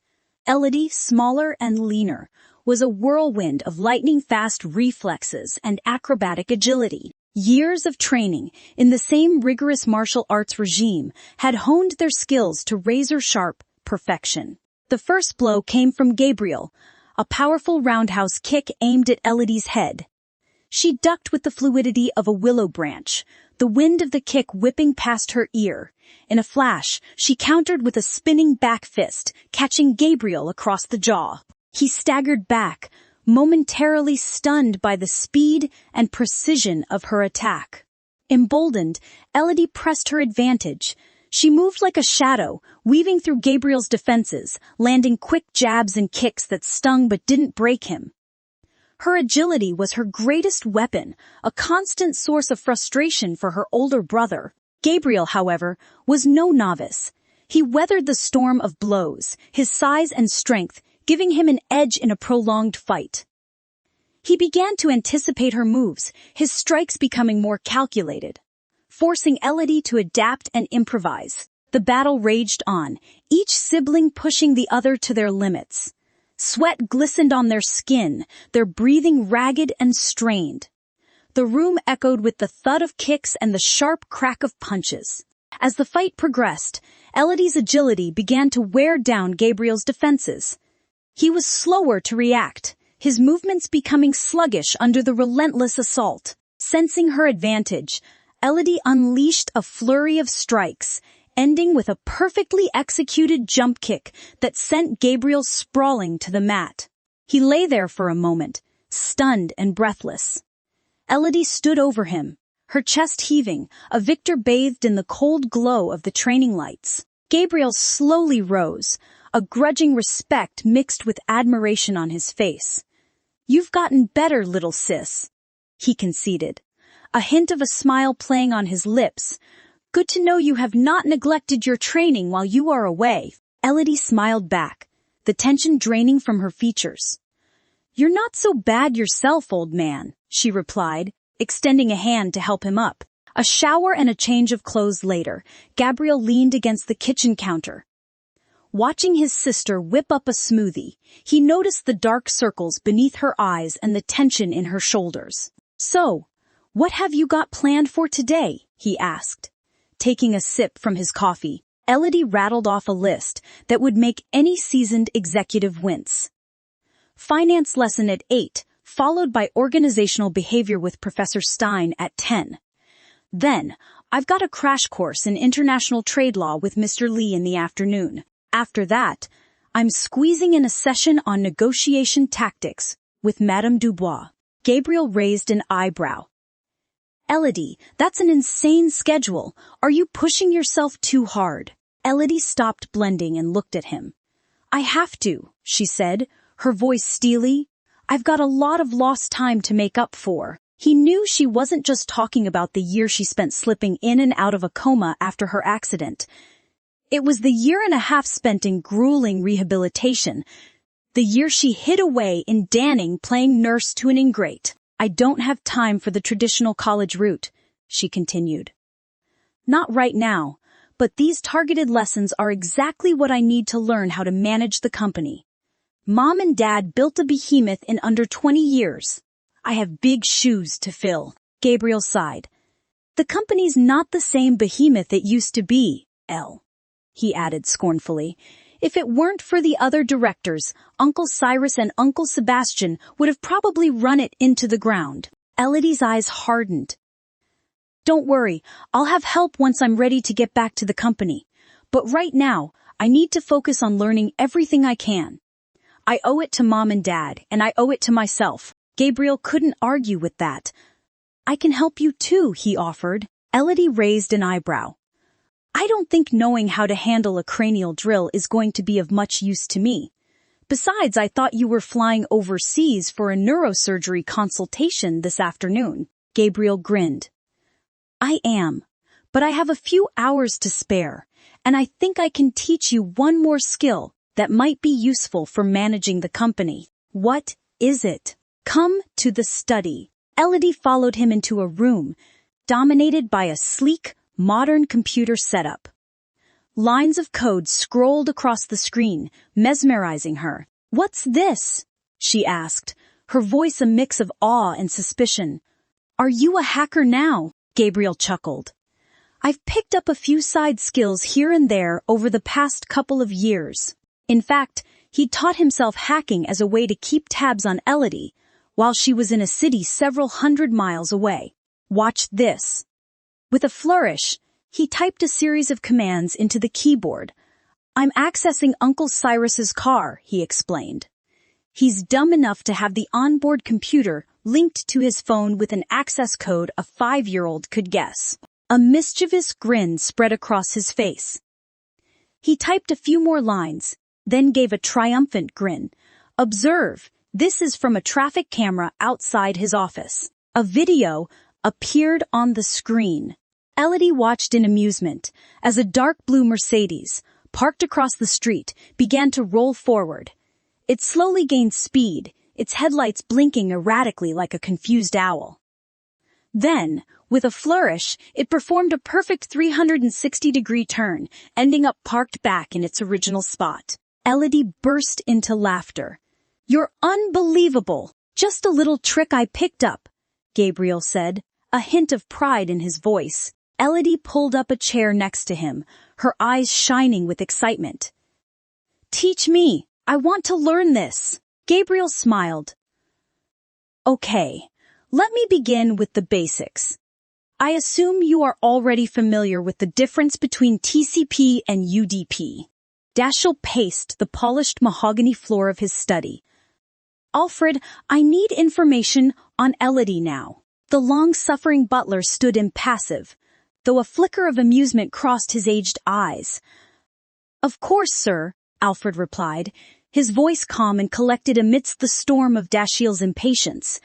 Elodie, smaller and leaner, was a whirlwind of lightning-fast reflexes and acrobatic agility. Years of training in the same rigorous martial arts regime had honed their skills to razor-sharp perfection. The first blow came from Gabriel, a powerful roundhouse kick aimed at Elodie's head. She ducked with the fluidity of a willow branch, the wind of the kick whipping past her ear. In a flash, she countered with a spinning back fist, catching Gabriel across the jaw. He staggered back, momentarily stunned by the speed and precision of her attack. Emboldened, Elodie pressed her advantage. She moved like a shadow, weaving through Gabriel's defenses, landing quick jabs and kicks that stung but didn't break him. Her agility was her greatest weapon, a constant source of frustration for her older brother. Gabriel, however, was no novice. He weathered the storm of blows, his size and strength giving him an edge in a prolonged fight. He began to anticipate her moves, his strikes becoming more calculated, forcing Elodie to adapt and improvise. The battle raged on, each sibling pushing the other to their limits. Sweat glistened on their skin, their breathing ragged and strained. The room echoed with the thud of kicks and the sharp crack of punches. As the fight progressed, Elodie's agility began to wear down Gabriel's defenses. He was slower to react, his movements becoming sluggish under the relentless assault. Sensing her advantage, Elodie unleashed a flurry of strikes, ending with a perfectly executed jump kick that sent Gabriel sprawling to the mat. He lay there for a moment, stunned and breathless. Elodie stood over him, her chest heaving, a victor bathed in the cold glow of the training lights. Gabriel slowly rose, a grudging respect mixed with admiration on his face. "You've gotten better, little sis," he conceded, a hint of a smile playing on his lips. "Good to know you have not neglected your training while you are away." Elodie smiled back, the tension draining from her features. "You're not so bad yourself, old man," she replied, extending a hand to help him up. A shower and a change of clothes later, Gabriel leaned against the kitchen counter. Watching his sister whip up a smoothie, he noticed the dark circles beneath her eyes and the tension in her shoulders. "So, what have you got planned for today?" he asked. Taking a sip from his coffee, Elodie rattled off a list that would make any seasoned executive wince. Finance lesson at 8, followed by organizational behavior with Professor Stein at 10. Then, I've got a crash course in international trade law with Mr. Lee in the afternoon. After that, I'm squeezing in a session on negotiation tactics with Madame Dubois. Gabriel raised an eyebrow. "Elodie, that's an insane schedule. Are you pushing yourself too hard?" Elodie stopped blending and looked at him. "I have to," she said, her voice steely. "I've got a lot of lost time to make up for." He knew she wasn't just talking about the year she spent slipping in and out of a coma after her accident. It was the year and a half spent in grueling rehabilitation, the year she hid away in Danning playing nurse to an ingrate. "I don't have time for the traditional college route," she continued. "Not right now, but these targeted lessons are exactly what I need to learn how to manage the company. Mom and Dad built a behemoth in under 20 years. I have big shoes to fill." Gabriel sighed. "The company's not the same behemoth it used to be, Elle," he added scornfully. "If it weren't for the other directors, Uncle Cyrus and Uncle Sebastian would have probably run it into the ground." Elodie's eyes hardened. "Don't worry, I'll have help once I'm ready to get back to the company. But right now, I need to focus on learning everything I can. I owe it to Mom and Dad, and I owe it to myself." Gabriel couldn't argue with that. "I can help you too," he offered. Elodie raised an eyebrow. "I don't think knowing how to handle a cranial drill is going to be of much use to me. Besides, I thought you were flying overseas for a neurosurgery consultation this afternoon." Gabriel grinned. "I am, but I have a few hours to spare, and I think I can teach you one more skill that might be useful for managing the company." "What is it?" "Come to the study." Elodie followed him into a room, dominated by a sleek, modern computer setup. Lines of code scrolled across the screen, mesmerizing her. "What's this?" she asked, her voice a mix of awe and suspicion. "Are you a hacker now?" Gabriel chuckled. "I've picked up a few side skills here and there over the past couple of years. In fact, He'd taught himself hacking as a way to keep tabs on Elodie while she was in a city several hundred miles away. Watch this. With a flourish, he typed a series of commands into the keyboard. I'm accessing Uncle Cyrus's car, he explained. He's dumb enough to have the onboard computer linked to his phone with an access code a 5-year-old could guess. A mischievous grin spread across his face. He typed a few more lines, then gave a triumphant grin. Observe, this is from a traffic camera outside his office. A video appeared on the screen. Elodie watched in amusement as a dark blue Mercedes, parked across the street, began to roll forward. It slowly gained speed, its headlights blinking erratically like a confused owl. Then, with a flourish, it performed a perfect 360-degree turn, ending up parked back in its original spot. Elodie burst into laughter. You're unbelievable! Just a little trick I picked up, Gabriel said, a hint of pride in his voice. Elodie pulled up a chair next to him, her eyes shining with excitement. Teach me! I want to learn this! Gabriel smiled. Okay, let me begin with the basics. I assume you are already familiar with the difference between TCP and UDP. Dashiell paced the polished mahogany floor of his study. Alfred, I need information on Elodie now. The long-suffering butler stood impassive, though a flicker of amusement crossed his aged eyes. Of course, sir, Alfred replied, his voice calm and collected amidst the storm of Dashiell's impatience.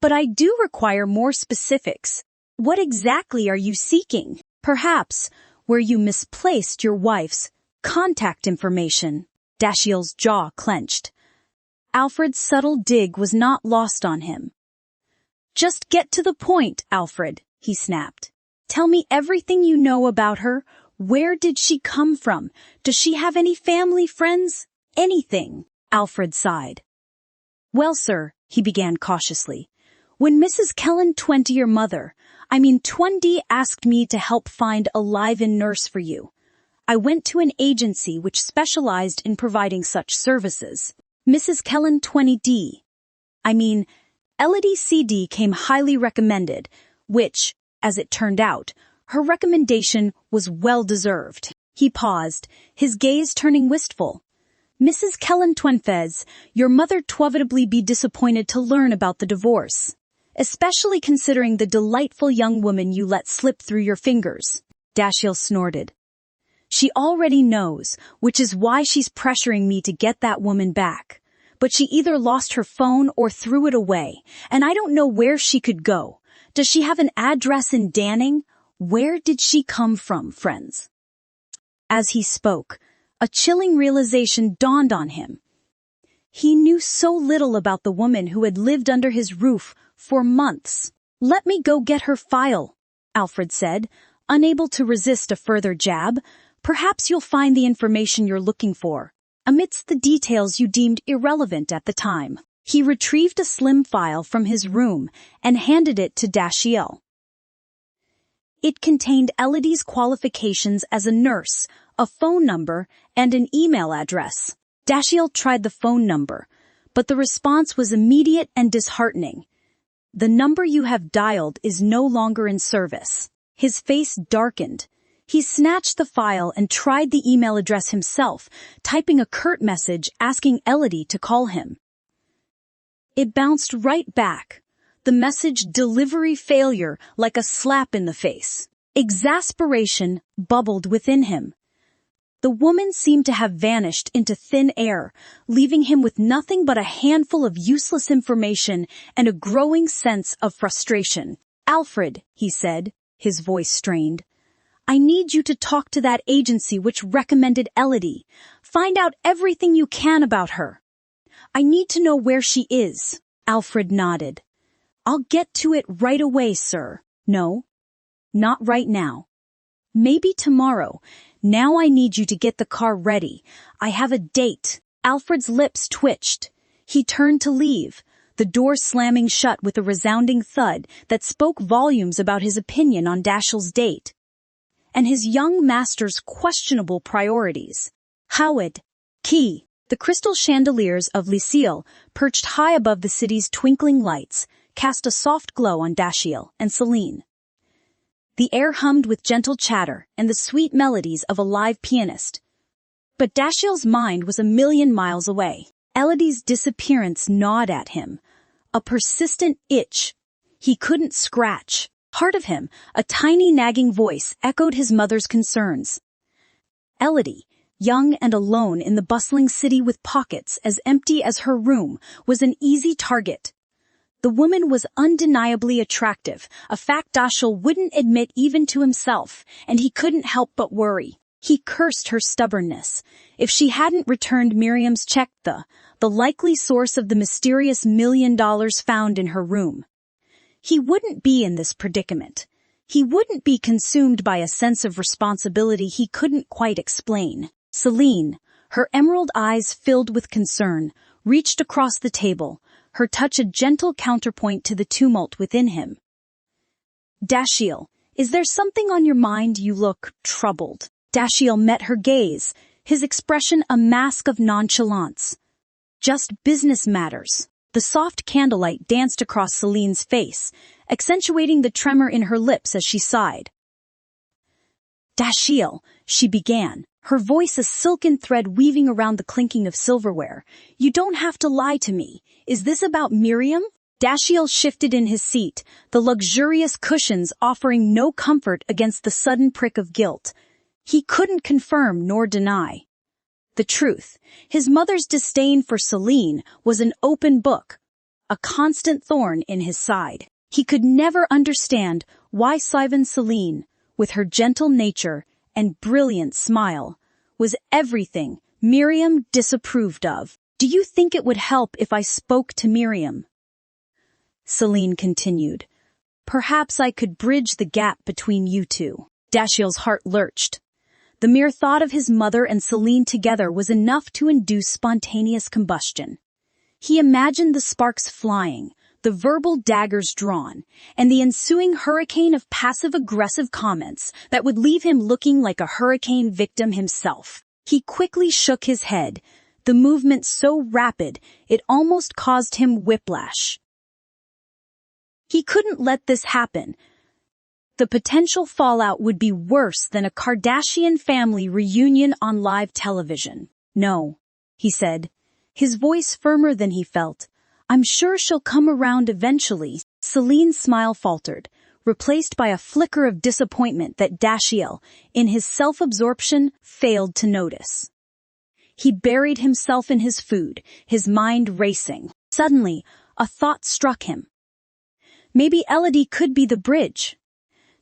But I do require more specifics. What exactly are you seeking? Perhaps where you misplaced your wife's contact information. Dashiell's jaw clenched. Alfred's subtle dig was not lost on him. Just get to the point, Alfred, he snapped. Tell me everything you know about her. Where did she come from? Does she have any family, friends? Anything. Alfred sighed. Well, sir, he began cautiously. When Mrs. Kellen Twenty, your mother, Twenty, asked me to help find a live-in nurse for you, I went to an agency which specialized in providing such services. Mrs. Kellen 20D. Elodie CD came highly recommended, which, as it turned out, her recommendation was well-deserved. He paused, his gaze turning wistful. Mrs. Kellen Twenfez, your mother inevitably be disappointed to learn about the divorce, especially considering the delightful young woman you let slip through your fingers. Dashiell snorted. She already knows, which is why she's pressuring me to get that woman back. But she either lost her phone or threw it away, and I don't know where she could go. Does she have an address in Danning? Where did she come from, friends? As he spoke, a chilling realization dawned on him. He knew so little about the woman who had lived under his roof for months. Let me go get her file, Alfred said, unable to resist a further jab. Perhaps you'll find the information you're looking for, amidst the details you deemed irrelevant at the time. He retrieved a slim file from his room and handed it to Dashiell. It contained Elodie's qualifications as a nurse, a phone number, and an email address. Dashiell tried the phone number, but the response was immediate and disheartening. The number you have dialed is no longer in service. His face darkened. He snatched the file and tried the email address himself, typing a curt message asking Elodie to call him. It bounced right back. The message delivery failure like a slap in the face. Exasperation bubbled within him. The woman seemed to have vanished into thin air, leaving him with nothing but a handful of useless information and a growing sense of frustration. Alfred, he said, his voice strained. I need you to talk to that agency which recommended Elodie. Find out everything you can about her. I need to know where she is. Alfred nodded. I'll get to it right away, sir. No, not right now. Maybe tomorrow. Now I need you to get the car ready. I have a date. Alfred's lips twitched. He turned to leave, the door slamming shut with a resounding thud that spoke volumes about his opinion on Dashiell's date and his young master's questionable priorities. Howard, Key, The crystal chandeliers of Lucille, perched high above the city's twinkling lights, cast a soft glow on Dashiell and Celine. The air hummed with gentle chatter and the sweet melodies of a live pianist. But Dashiell's mind was a million miles away. Elodie's disappearance gnawed at him, a persistent itch he couldn't scratch. Part of him, a tiny nagging voice, echoed his mother's concerns. Elodie, young and alone in the bustling city with pockets as empty as her room, was an easy target. The woman was undeniably attractive, a fact Dashiell wouldn't admit even to himself, and he couldn't help but worry. He cursed her stubbornness. If she hadn't returned Miriam's check, the likely source of the mysterious $1 million found in her room, he wouldn't be in this predicament. He wouldn't be consumed by a sense of responsibility he couldn't quite explain. Celine, her emerald eyes filled with concern, reached across the table, her touch a gentle counterpoint to the tumult within him. Dashiell, is there something on your mind? You look troubled. Dashiell met her gaze, his expression a mask of nonchalance. Just business matters. The soft candlelight danced across Celine's face, accentuating the tremor in her lips as she sighed. Dashiell, she began, her voice a silken thread weaving around the clinking of silverware. You don't have to lie to me. Is this about Miriam? Dashiell shifted in his seat, the luxurious cushions offering no comfort against the sudden prick of guilt. He couldn't confirm nor deny. The truth, his mother's disdain for Celine was an open book, a constant thorn in his side. He could never understand why Celine, with her gentle nature and brilliant smile, was everything Miriam disapproved of. Do you think it would help if I spoke to Miriam? Celine continued. Perhaps I could bridge the gap between you two. Dashiell's heart lurched. The mere thought of his mother and Celine together was enough to induce spontaneous combustion. He imagined the sparks flying, the verbal daggers drawn, and the ensuing hurricane of passive-aggressive comments that would leave him looking like a hurricane victim himself. He quickly shook his head, the movement so rapid it almost caused him whiplash. He couldn't let this happen. The potential fallout would be worse than a Kardashian family reunion on live television. No, he said, his voice firmer than he felt. I'm sure she'll come around eventually. Celine's smile faltered, replaced by a flicker of disappointment that Dashiell, in his self-absorption, failed to notice. He buried himself in his food, his mind racing. Suddenly, a thought struck him. Maybe Elodie could be the bridge.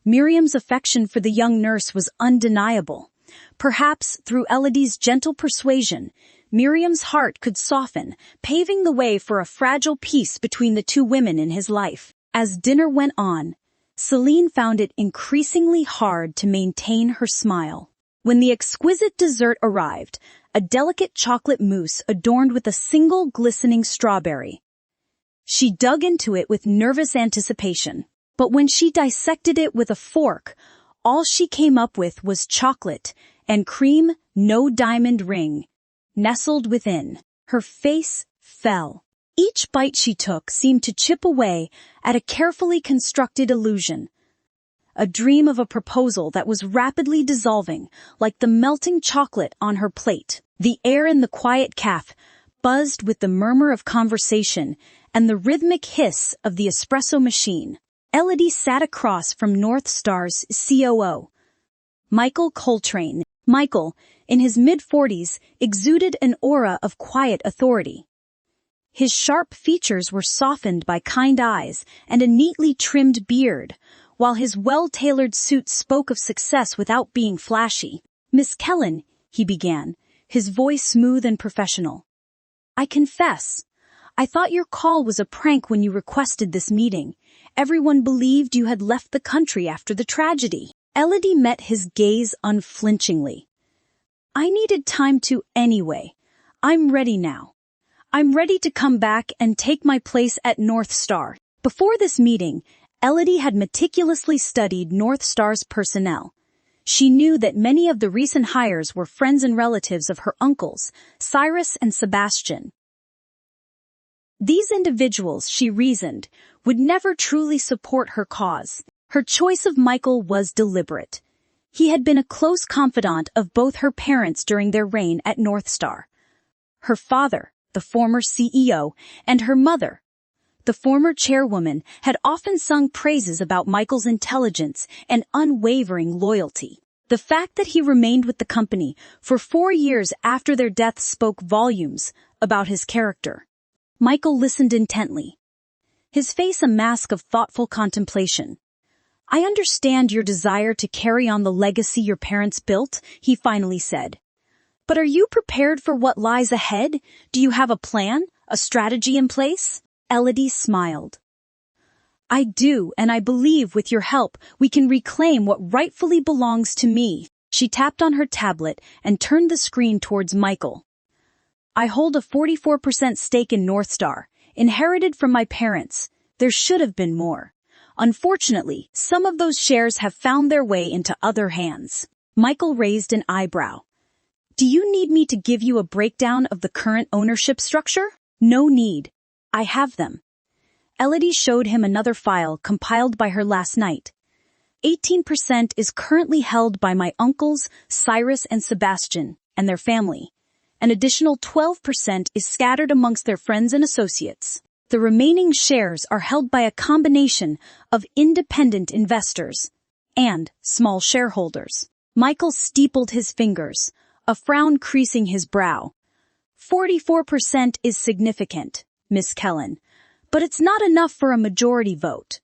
Miriam's affection for the young nurse was undeniable. Perhaps, through Elodie's gentle persuasion, Miriam's heart could soften, paving the way for a fragile peace between the two women in his life. As dinner went on, Celine found it increasingly hard to maintain her smile. When the exquisite dessert arrived, a delicate chocolate mousse adorned with a single glistening strawberry, she dug into it with nervous anticipation. But when she dissected it with a fork, all she came up with was chocolate and cream, no diamond ring, nestled within. Her face fell. Each bite she took seemed to chip away at a carefully constructed illusion. A dream of a proposal that was rapidly dissolving, like the melting chocolate on her plate. The air in the quiet cafe buzzed with the murmur of conversation and the rhythmic hiss of the espresso machine. Elodie sat across from North Star's COO, Michael Coltrane. Michael, in his mid-40s, exuded an aura of quiet authority. His sharp features were softened by kind eyes and a neatly trimmed beard, while his well-tailored suit spoke of success without being flashy. Miss Kellen, he began, his voice smooth and professional. I confess, I thought your call was a prank when you requested this meeting. Everyone believed you had left the country after the tragedy. Elodie met his gaze unflinchingly. I needed time to anyway. I'm ready now. I'm ready to come back and take my place at North Star. Before this meeting, Elodie had meticulously studied North Star's personnel. She knew that many of the recent hires were friends and relatives of her uncles, Cyrus and Sebastian. These individuals, she reasoned, would never truly support her cause. Her choice of Michael was deliberate. He had been a close confidant of both her parents during their reign at North Star. Her father, the former CEO, and her mother, the former chairwoman, had often sung praises about Michael's intelligence and unwavering loyalty. The fact that he remained with the company for 4 years after their deaths spoke volumes about his character. Michael listened intently, his face a mask of thoughtful contemplation. "I understand your desire to carry on the legacy your parents built," he finally said. "But are you prepared for what lies ahead? Do you have a plan, a strategy in place?" Elodie smiled. "I do, and I believe with your help we can reclaim what rightfully belongs to me." She tapped on her tablet and turned the screen towards Michael. "I hold a 44% stake in North Star, inherited from my parents. There should have been more. Unfortunately, some of those shares have found their way into other hands." Michael raised an eyebrow. "Do you need me to give you a breakdown of the current ownership structure?" "No need. I have them." Elodie showed him another file compiled by her last night. 18% is currently held by my uncles, Cyrus and Sebastian, and their family. An additional 12% is scattered amongst their friends and associates. The remaining shares are held by a combination of independent investors and small shareholders. Michael steepled his fingers, a frown creasing his brow. 44% is significant, Miss Kellen, but it's not enough for a majority vote.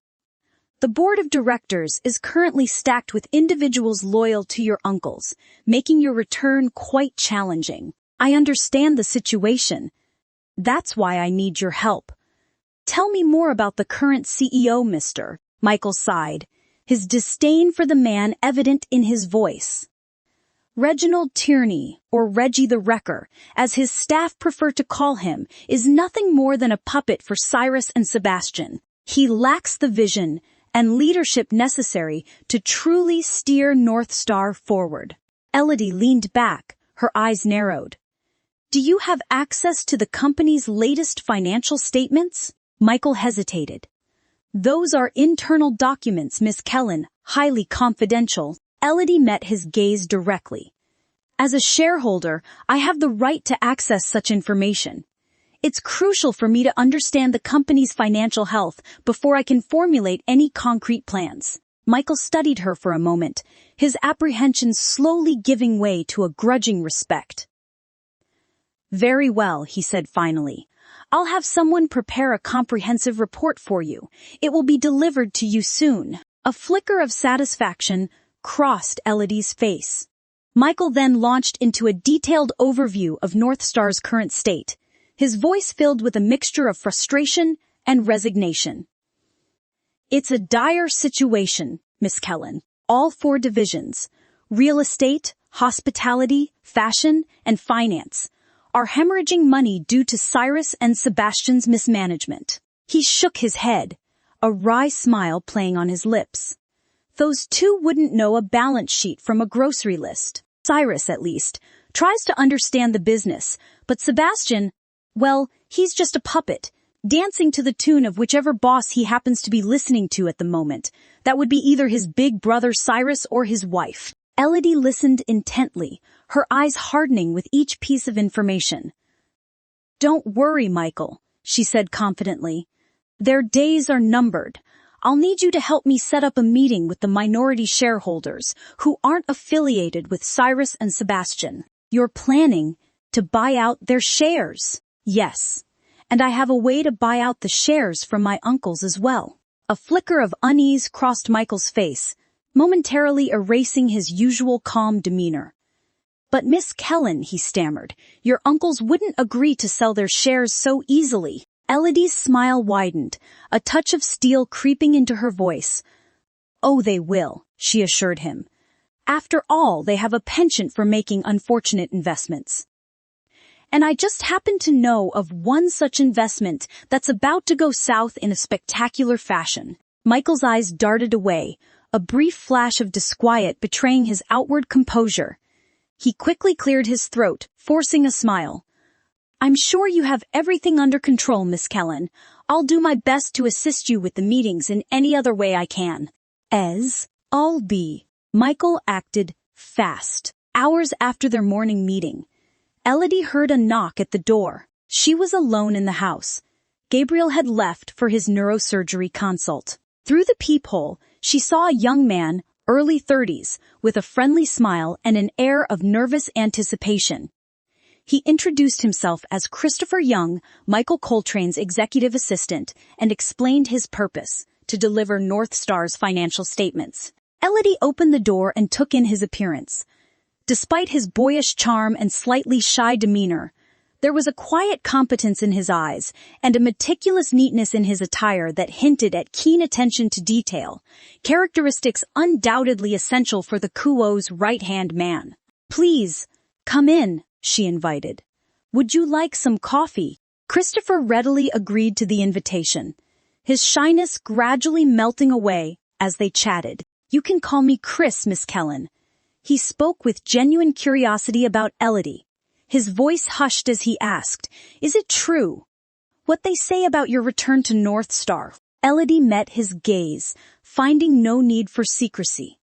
The board of directors is currently stacked with individuals loyal to your uncles, making your return quite challenging. I understand the situation. That's why I need your help. Tell me more about the current CEO, Mr. Michael sighed, his disdain for the man evident in his voice. Reginald Tierney, or Reggie the Wrecker, as his staff prefer to call him, is nothing more than a puppet for Cyrus and Sebastian. He lacks the vision and leadership necessary to truly steer North Star forward. Elodie leaned back, her eyes narrowed. Do you have access to the company's latest financial statements? Michael hesitated. Those are internal documents, Miss Kellen, highly confidential. Elodie met his gaze directly. As a shareholder, I have the right to access such information. It's crucial for me to understand the company's financial health before I can formulate any concrete plans. Michael studied her for a moment, his apprehension slowly giving way to a grudging respect. Very well, he said finally. I'll have someone prepare a comprehensive report for you. It will be delivered to you soon. A flicker of satisfaction crossed Elodie's face. Michael then launched into a detailed overview of North Star's current state, his voice filled with a mixture of frustration and resignation. It's a dire situation, Miss Kellen. All 4 divisions, real estate, hospitality, fashion, and finance, are hemorrhaging money due to Cyrus and Sebastian's mismanagement. He shook his head, a wry smile playing on his lips. Those 2 wouldn't know a balance sheet from a grocery list. Cyrus, at least, tries to understand the business, but Sebastian, well, he's just a puppet, dancing to the tune of whichever boss he happens to be listening to at the moment. That would be either his big brother Cyrus or his wife. Elodie listened intently, her eyes hardening with each piece of information. Don't worry, Michael, she said confidently. Their days are numbered. I'll need you to help me set up a meeting with the minority shareholders who aren't affiliated with Cyrus and Sebastian. You're planning to buy out their shares. Yes, and I have a way to buy out the shares from my uncles as well. A flicker of unease crossed Michael's face, momentarily erasing his usual calm demeanor. But Miss Kellen, he stammered, your uncles wouldn't agree to sell their shares so easily. Elodie's smile widened, a touch of steel creeping into her voice. Oh, they will, she assured him. After all, they have a penchant for making unfortunate investments. And I just happen to know of one such investment that's about to go south in a spectacular fashion. Michael's eyes darted away, a brief flash of disquiet betraying his outward composure. He quickly cleared his throat, forcing a smile. "I'm sure you have everything under control, Miss Kellen. I'll do my best to assist you with the meetings in any other way I can." I'll be. Michael acted fast. Hours after their morning meeting, Elodie heard a knock at the door. She was alone in the house. Gabriel had left for his neurosurgery consult. Through the peephole, she saw a young man, early 30s, with a friendly smile and an air of nervous anticipation. He introduced himself as Christopher Young, Michael Coltrane's executive assistant, and explained his purpose, to deliver North Star's financial statements. Elodie opened the door and took in his appearance. Despite his boyish charm and slightly shy demeanor, there was a quiet competence in his eyes and a meticulous neatness in his attire that hinted at keen attention to detail, characteristics undoubtedly essential for the Kuo's right-hand man. "Please, come in," she invited. "Would you like some coffee?" Christopher readily agreed to the invitation, his shyness gradually melting away as they chatted. "You can call me Chris, Miss Kellen." He spoke with genuine curiosity about Elodie. His voice hushed as he asked, "Is it true what they say about your return to North Star?" Elodie met his gaze, finding no need for secrecy.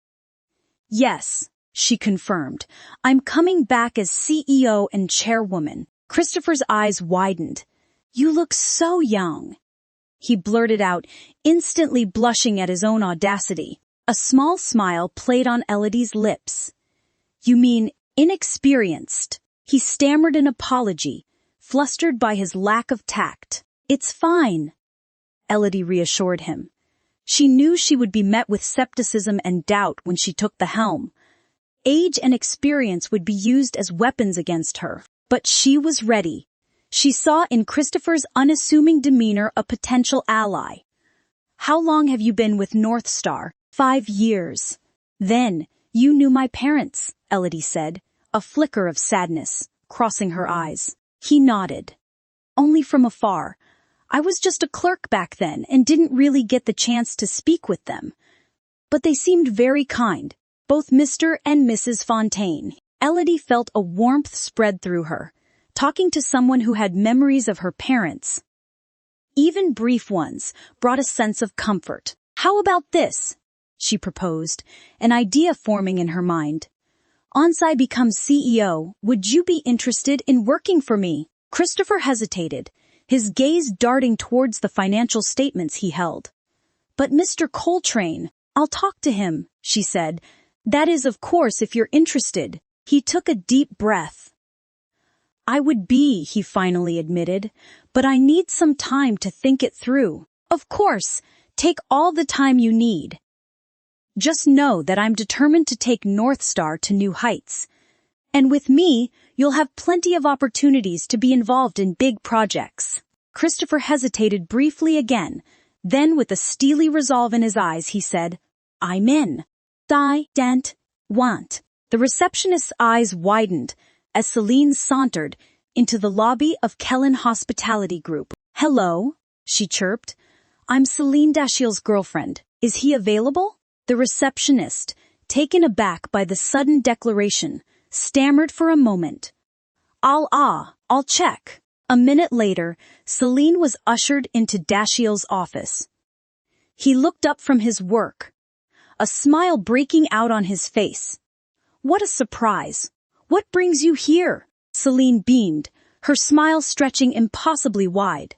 "Yes," she confirmed. "I'm coming back as CEO and chairwoman." Christopher's eyes widened. "You look so young," he blurted out, instantly blushing at his own audacity. A small smile played on Elodie's lips. "You mean inexperienced?" He stammered an apology, flustered by his lack of tact. "It's fine," Elodie reassured him. She knew she would be met with skepticism and doubt when she took the helm. Age and experience would be used as weapons against her, but she was ready. She saw in Christopher's unassuming demeanor a potential ally. "How long have you been with North Star?" 5 years. "Then, you knew my parents," Elodie said, a flicker of sadness crossing her eyes. He nodded. "Only from afar. I was just a clerk back then and didn't really get the chance to speak with them. But they seemed very kind, both Mr. and Mrs. Fontaine." Elodie felt a warmth spread through her, talking to someone who had memories of her parents. Even brief ones brought a sense of comfort. "How about this?" she proposed, an idea forming in her mind. "Once I become CEO, would you be interested in working for me?" Christopher hesitated, his gaze darting towards the financial statements he held. "But Mr. Coltrane, I'll talk to him," she said. "That is, of course, if you're interested." He took a deep breath. "I would be," he finally admitted, "but I need some time to think it through." "Of course, take all the time you need. Just know that I'm determined to take North Star to new heights. And with me, you'll have plenty of opportunities to be involved in big projects." Christopher hesitated briefly again, then with a steely resolve in his eyes he said, "I'm in." "I don't want." The receptionist's eyes widened as Celine sauntered into the lobby of Kellen Hospitality Group. "Hello," she chirped. "I'm Celine Dashiell's girlfriend. Is he available?" The receptionist, taken aback by the sudden declaration, stammered for a moment. I'll check." A minute later, Celine was ushered into Dashiell's office. He looked up from his work, a smile breaking out on his face. "What a surprise! What brings you here?" Celine beamed, her smile stretching impossibly wide.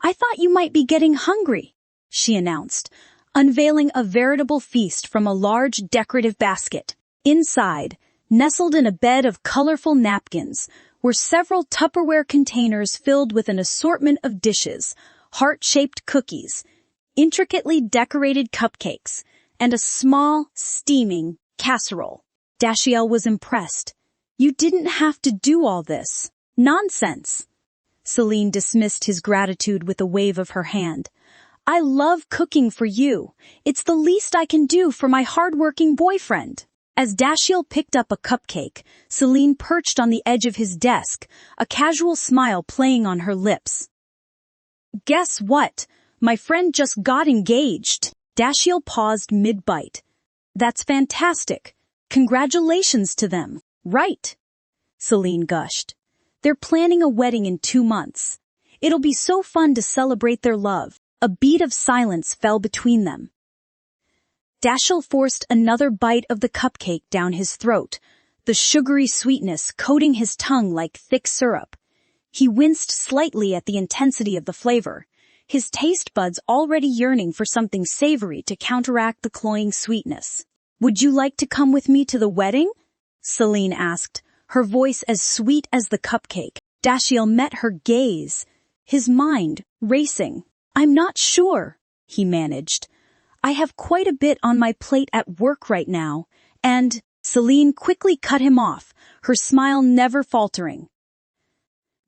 "I thought you might be getting hungry," she announced, unveiling a veritable feast from a large decorative basket. Inside, nestled in a bed of colorful napkins, were several Tupperware containers filled with an assortment of dishes, heart-shaped cookies, intricately decorated cupcakes, and a small, steaming casserole. Dashiell was impressed. "You didn't have to do all this." "Nonsense." Celine dismissed his gratitude with a wave of her hand. "I love cooking for you. It's the least I can do for my hard-working boyfriend." As Dashiell picked up a cupcake, Celine perched on the edge of his desk, a casual smile playing on her lips. "Guess what? My friend just got engaged." Dashiell paused mid-bite. That's fantastic. Congratulations to them. Right. Celine gushed. They're planning a wedding in 2 months. It'll be so fun to celebrate their love. A beat of silence fell between them. Dashiell forced another bite of the cupcake down his throat, the sugary sweetness coating his tongue like thick syrup. He winced slightly at the intensity of the flavor, his taste buds already yearning for something savory to counteract the cloying sweetness. Would you like to come with me to the wedding? Celine asked, her voice as sweet as the cupcake. Dashiell met her gaze, his mind racing. I'm not sure, he managed. I have quite a bit on my plate at work right now, and Celine quickly cut him off, her smile never faltering.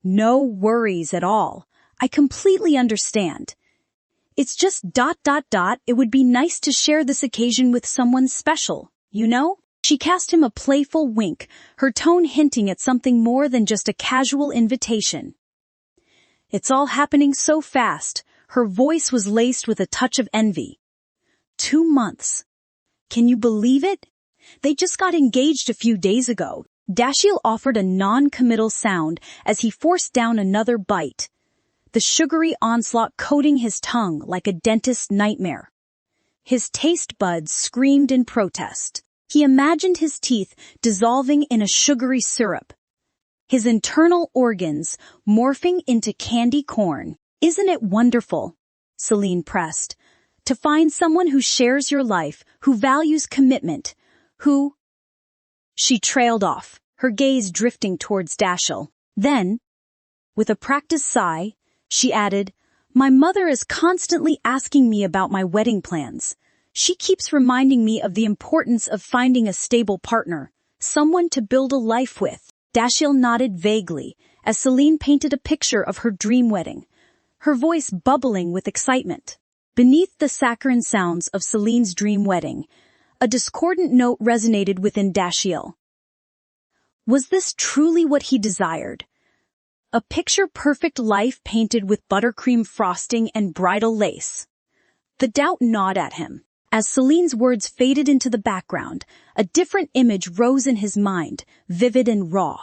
No worries at all. I completely understand. It's just ... It would be nice to share this occasion with someone special, you know? She cast him a playful wink, her tone hinting at something more than just a casual invitation. It's all happening so fast, her voice was laced with a touch of envy. 2 months. Can you believe it? They just got engaged a few days ago. Dashiell offered a non-committal sound as he forced down another bite, the sugary onslaught coating his tongue like a dentist's nightmare. His taste buds screamed in protest. He imagined his teeth dissolving in a sugary syrup, his internal organs morphing into candy corn. Isn't it wonderful? Celine pressed. To find someone who shares your life, who values commitment, who... She trailed off, her gaze drifting towards Dashiell. Then, with a practiced sigh, she added, My mother is constantly asking me about my wedding plans. She keeps reminding me of the importance of finding a stable partner, someone to build a life with. Dashiell nodded vaguely as Celine painted a picture of her dream wedding, her voice bubbling with excitement. Beneath the saccharine sounds of Celine's dream wedding, a discordant note resonated within Dashiell. Was this truly what he desired? A picture-perfect life painted with buttercream frosting and bridal lace. The doubt gnawed at him. As Celine's words faded into the background, a different image rose in his mind, vivid and raw.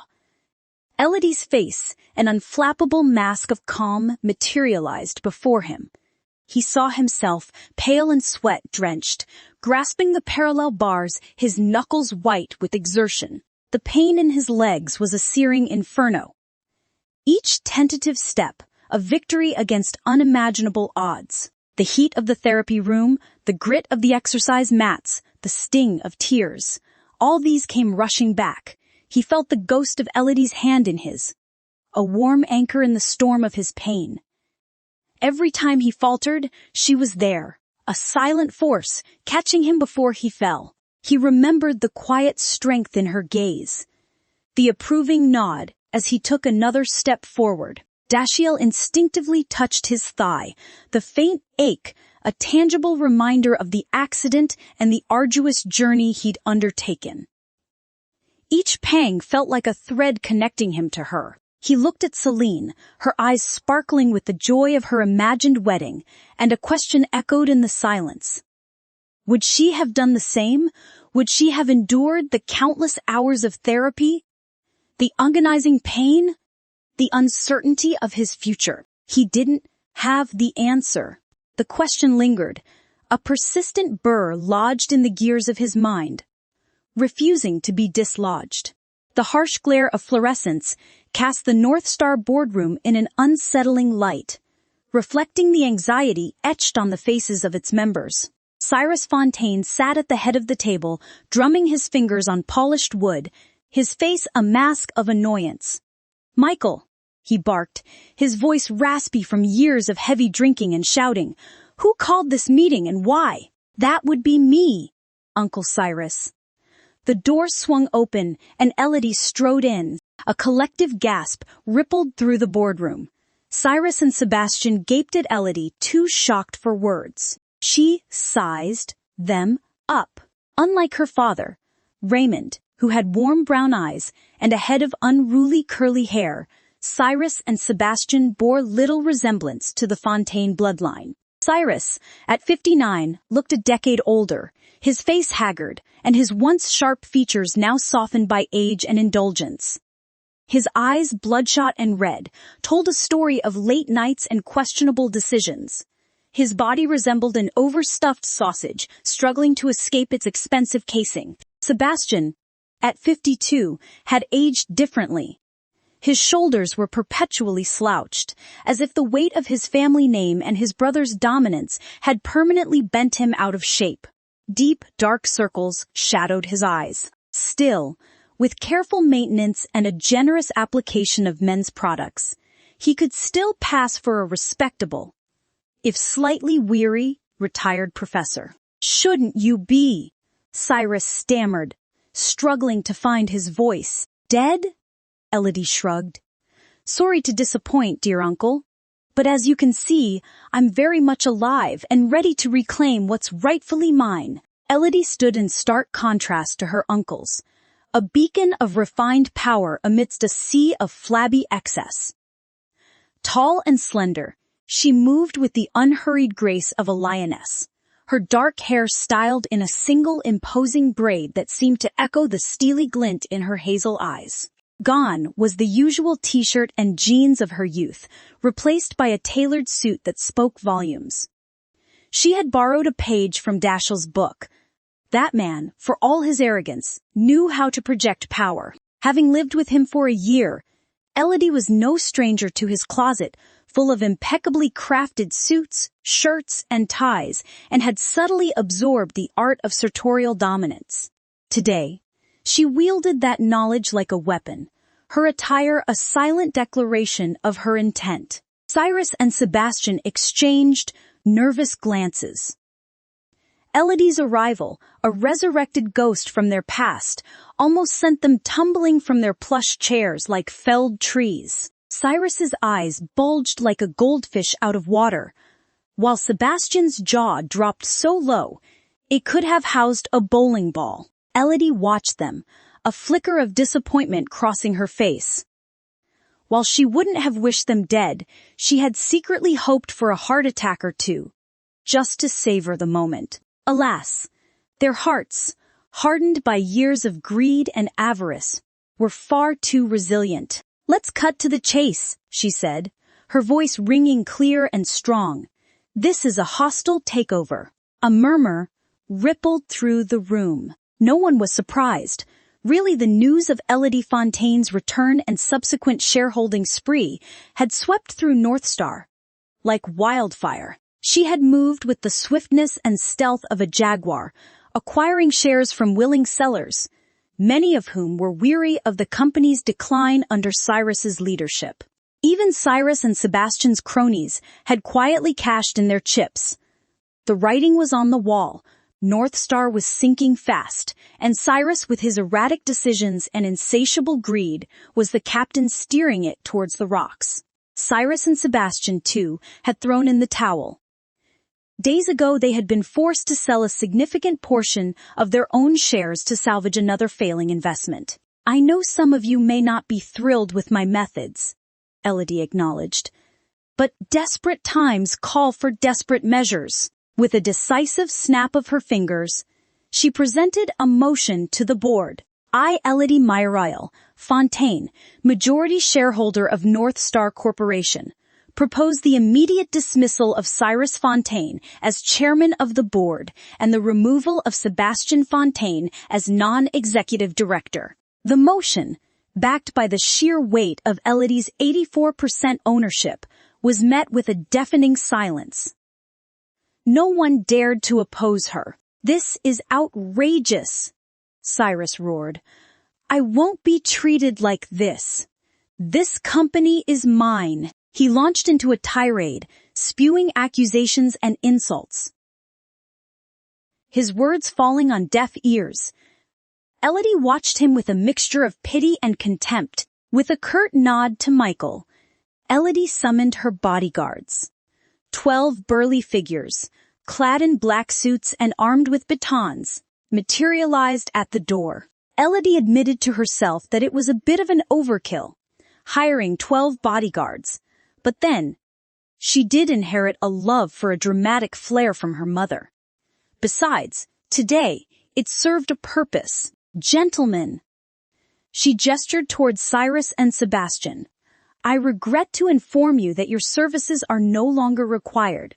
Elodie's face, an unflappable mask of calm, materialized before him. He saw himself, pale and sweat-drenched, grasping the parallel bars, his knuckles white with exertion. The pain in his legs was a searing inferno. Each tentative step, a victory against unimaginable odds. The heat of the therapy room, the grit of the exercise mats, the sting of tears. All these came rushing back. He felt the ghost of Elodie's hand in his, a warm anchor in the storm of his pain. Every time he faltered, she was there, a silent force, catching him before he fell. He remembered the quiet strength in her gaze, the approving nod as he took another step forward. Dashiell instinctively touched his thigh, the faint ache, a tangible reminder of the accident and the arduous journey he'd undertaken. Each pang felt like a thread connecting him to her. He looked at Celine, her eyes sparkling with the joy of her imagined wedding, and a question echoed in the silence. Would she have done the same? Would she have endured the countless hours of therapy? The agonizing pain? The uncertainty of his future? He didn't have the answer. The question lingered, a persistent burr lodged in the gears of his mind, refusing to be dislodged. The harsh glare of fluorescence cast the North Star boardroom in an unsettling light, reflecting the anxiety etched on the faces of its members. Cyrus Fontaine sat at the head of the table, drumming his fingers on polished wood, his face a mask of annoyance. Michael, he barked, his voice raspy from years of heavy drinking and shouting. Who called this meeting and why? That would be me, Uncle Cyrus. The door swung open and Elodie strode in. A collective gasp rippled through the boardroom. Cyrus and Sebastian gaped at Elodie, too shocked for words. She sized them up. Unlike her father, Raymond, who had warm brown eyes and a head of unruly curly hair, Cyrus and Sebastian bore little resemblance to the Fontaine bloodline. Cyrus, at 59, looked a decade older, his face haggard, and his once sharp features now softened by age and indulgence. His eyes, bloodshot and red, told a story of late nights and questionable decisions. His body resembled an overstuffed sausage, struggling to escape its expensive casing. Sebastian, at 52, had aged differently. His shoulders were perpetually slouched, as if the weight of his family name and his brother's dominance had permanently bent him out of shape. Deep, dark circles shadowed his eyes. Still, with careful maintenance and a generous application of men's products, he could still pass for a respectable, if slightly weary, retired professor. "Shouldn't you be?" Cyrus stammered, struggling to find his voice. "Dead?" Elodie shrugged. "Sorry to disappoint, dear uncle. But as you can see, I'm very much alive and ready to reclaim what's rightfully mine." Elodie stood in stark contrast to her uncles, a beacon of refined power amidst a sea of flabby excess. Tall and slender, she moved with the unhurried grace of a lioness, her dark hair styled in a single imposing braid that seemed to echo the steely glint in her hazel eyes. Gone was the usual t-shirt and jeans of her youth, replaced by a tailored suit that spoke volumes. She had borrowed a page from Dashiell's book. That man, for all his arrogance, knew how to project power. Having lived with him for a year, Elodie was no stranger to his closet, full of impeccably crafted suits, shirts, and ties, and had subtly absorbed the art of sartorial dominance. Today, she wielded that knowledge like a weapon, her attire a silent declaration of her intent. Cyrus and Sebastian exchanged nervous glances. Elodie's arrival, a resurrected ghost from their past, almost sent them tumbling from their plush chairs like felled trees. Cyrus's eyes bulged like a goldfish out of water, while Sebastian's jaw dropped so low it could have housed a bowling ball. Elodie watched them, a flicker of disappointment crossing her face. While she wouldn't have wished them dead, she had secretly hoped for a heart attack or two, just to savor the moment. Alas, their hearts, hardened by years of greed and avarice, were far too resilient. "Let's cut to the chase," she said, her voice ringing clear and strong. "This is a hostile takeover." A murmur rippled through the room. No one was surprised. Really, the news of Elodie Fontaine's return and subsequent shareholding spree had swept through North Star like wildfire. She had moved with the swiftness and stealth of a jaguar, acquiring shares from willing sellers, many of whom were weary of the company's decline under Cyrus's leadership. Even Cyrus and Sebastian's cronies had quietly cashed in their chips. The writing was on the wall. North Star was sinking fast, and Cyrus, with his erratic decisions and insatiable greed, was the captain steering it towards the rocks. Cyrus and Sebastian, too, had thrown in the towel. Days ago they had been forced to sell a significant portion of their own shares to salvage another failing investment. "I know some of you may not be thrilled with my methods," Elodie acknowledged, "but desperate times call for desperate measures." With a decisive snap of her fingers, she presented a motion to the board. "I, Elodie Meyeril Fontaine, majority shareholder of North Star Corporation, propose the immediate dismissal of Cyrus Fontaine as chairman of the board and the removal of Sebastian Fontaine as non-executive director." The motion, backed by the sheer weight of Elodie's 84% ownership, was met with a deafening silence. No one dared to oppose her. "This is outrageous," Cyrus roared. "I won't be treated like this. This company is mine." He launched into a tirade, spewing accusations and insults, his words falling on deaf ears. Elodie watched him with a mixture of pity and contempt. With a curt nod to Michael, Elodie summoned her bodyguards. 12 burly figures, clad in black suits and armed with batons, materialized at the door. Elodie admitted to herself that it was a bit of an overkill, hiring 12 bodyguards, but then She did inherit a love for a dramatic flair from her mother. Besides, today, it served a purpose. Gentlemen. She gestured towards Cyrus and Sebastian. I regret to inform you that your services are no longer required.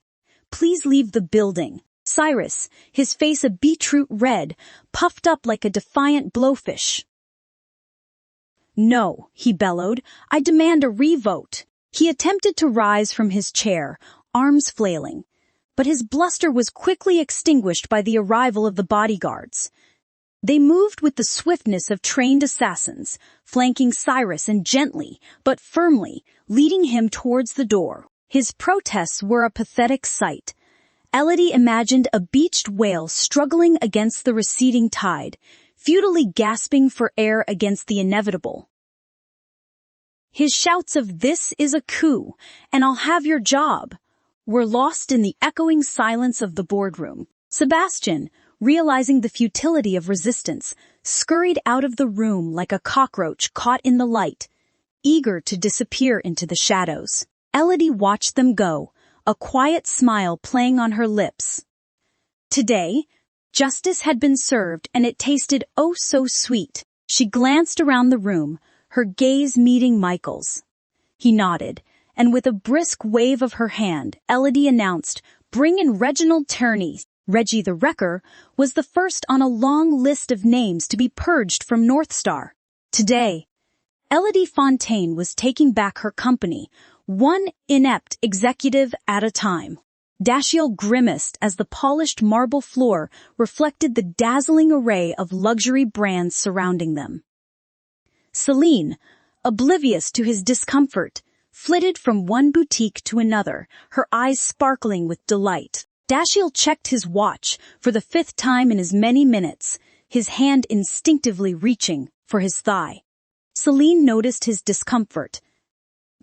Please leave the building. Cyrus, his face a beetroot red, puffed up like a defiant blowfish. No, he bellowed, I demand a revote. He attempted to rise from his chair, arms flailing, but his bluster was quickly extinguished by the arrival of the bodyguards. They moved with the swiftness of trained assassins, flanking Cyrus and gently, but firmly, leading him towards the door. His protests were a pathetic sight. Elodie imagined a beached whale struggling against the receding tide, futilely gasping for air against the inevitable. His shouts of "This is a coup, and I'll have your job," were lost in the echoing silence of the boardroom. Sebastian, realizing the futility of resistance, scurried out of the room like a cockroach caught in the light, eager to disappear into the shadows. Elodie watched them go, a quiet smile playing on her lips. Today, justice had been served and it tasted oh so sweet. She glanced around the room, her gaze meeting Michael's. He nodded, and with a brisk wave of her hand, Elodie announced, "Bring in Reginald Turney." Reggie the Wrecker was the first on a long list of names to be purged from North Star. Today, Elodie Fontaine was taking back her company, one inept executive at a time. Dashiell grimaced as the polished marble floor reflected the dazzling array of luxury brands surrounding them. Celine, oblivious to his discomfort, flitted from one boutique to another, her eyes sparkling with delight. Dashiell checked his watch for the 5th time in as many minutes, his hand instinctively reaching for his thigh. Celine noticed his discomfort.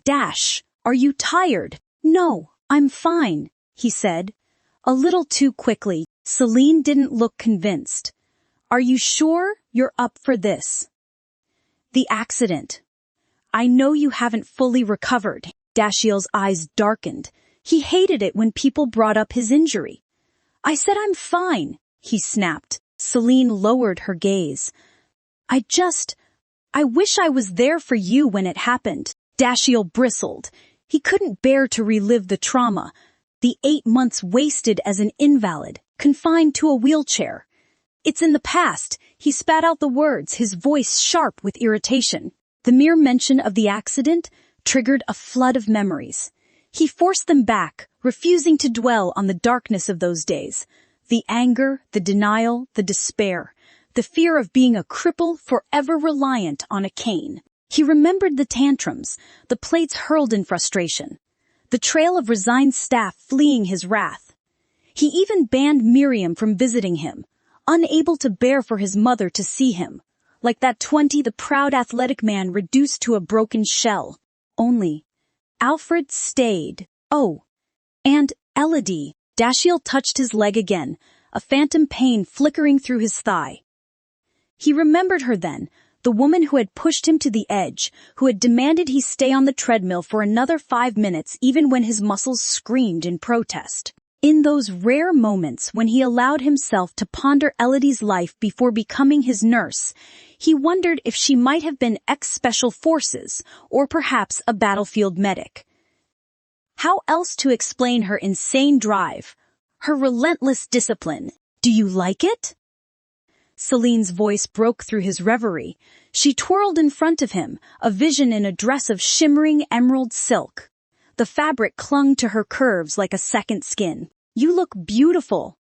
"Dash, are you tired?" "No, I'm fine," he said. A little too quickly, Celine didn't look convinced. "Are you sure you're up for this?" "The accident. I know you haven't fully recovered." Dashiell's eyes darkened. He hated it when people brought up his injury. "I said I'm fine," he snapped. Celine lowered her gaze. I wish I was there for you when it happened." Dashiell bristled. He couldn't bear to relive the trauma, the 8 months wasted as an invalid, confined to a wheelchair. "It's in the past." He spat out the words, his voice sharp with irritation. The mere mention of the accident triggered a flood of memories. He forced them back, refusing to dwell on the darkness of those days. The anger, the denial, the despair, the fear of being a cripple forever reliant on a cane. He remembered the tantrums, the plates hurled in frustration, the trail of resigned staff fleeing his wrath. He even banned Miriam from visiting him, unable to bear for his mother to see him, like that 20 the proud athletic man reduced to a broken shell. Only Alfred stayed. Oh, and Elodie. Dashiell touched his leg again, a phantom pain flickering through his thigh. He remembered her then, the woman who had pushed him to the edge, who had demanded he stay on the treadmill for another 5 minutes even when his muscles screamed in protest. In those rare moments when he allowed himself to ponder Elodie's life before becoming his nurse, he wondered if she might have been ex-special forces or perhaps a battlefield medic. How else to explain her insane drive, her relentless discipline? "Do you like it?" Celine's voice broke through his reverie. She twirled in front of him, a vision in a dress of shimmering emerald silk. The fabric clung to her curves like a second skin. "You look beautiful,"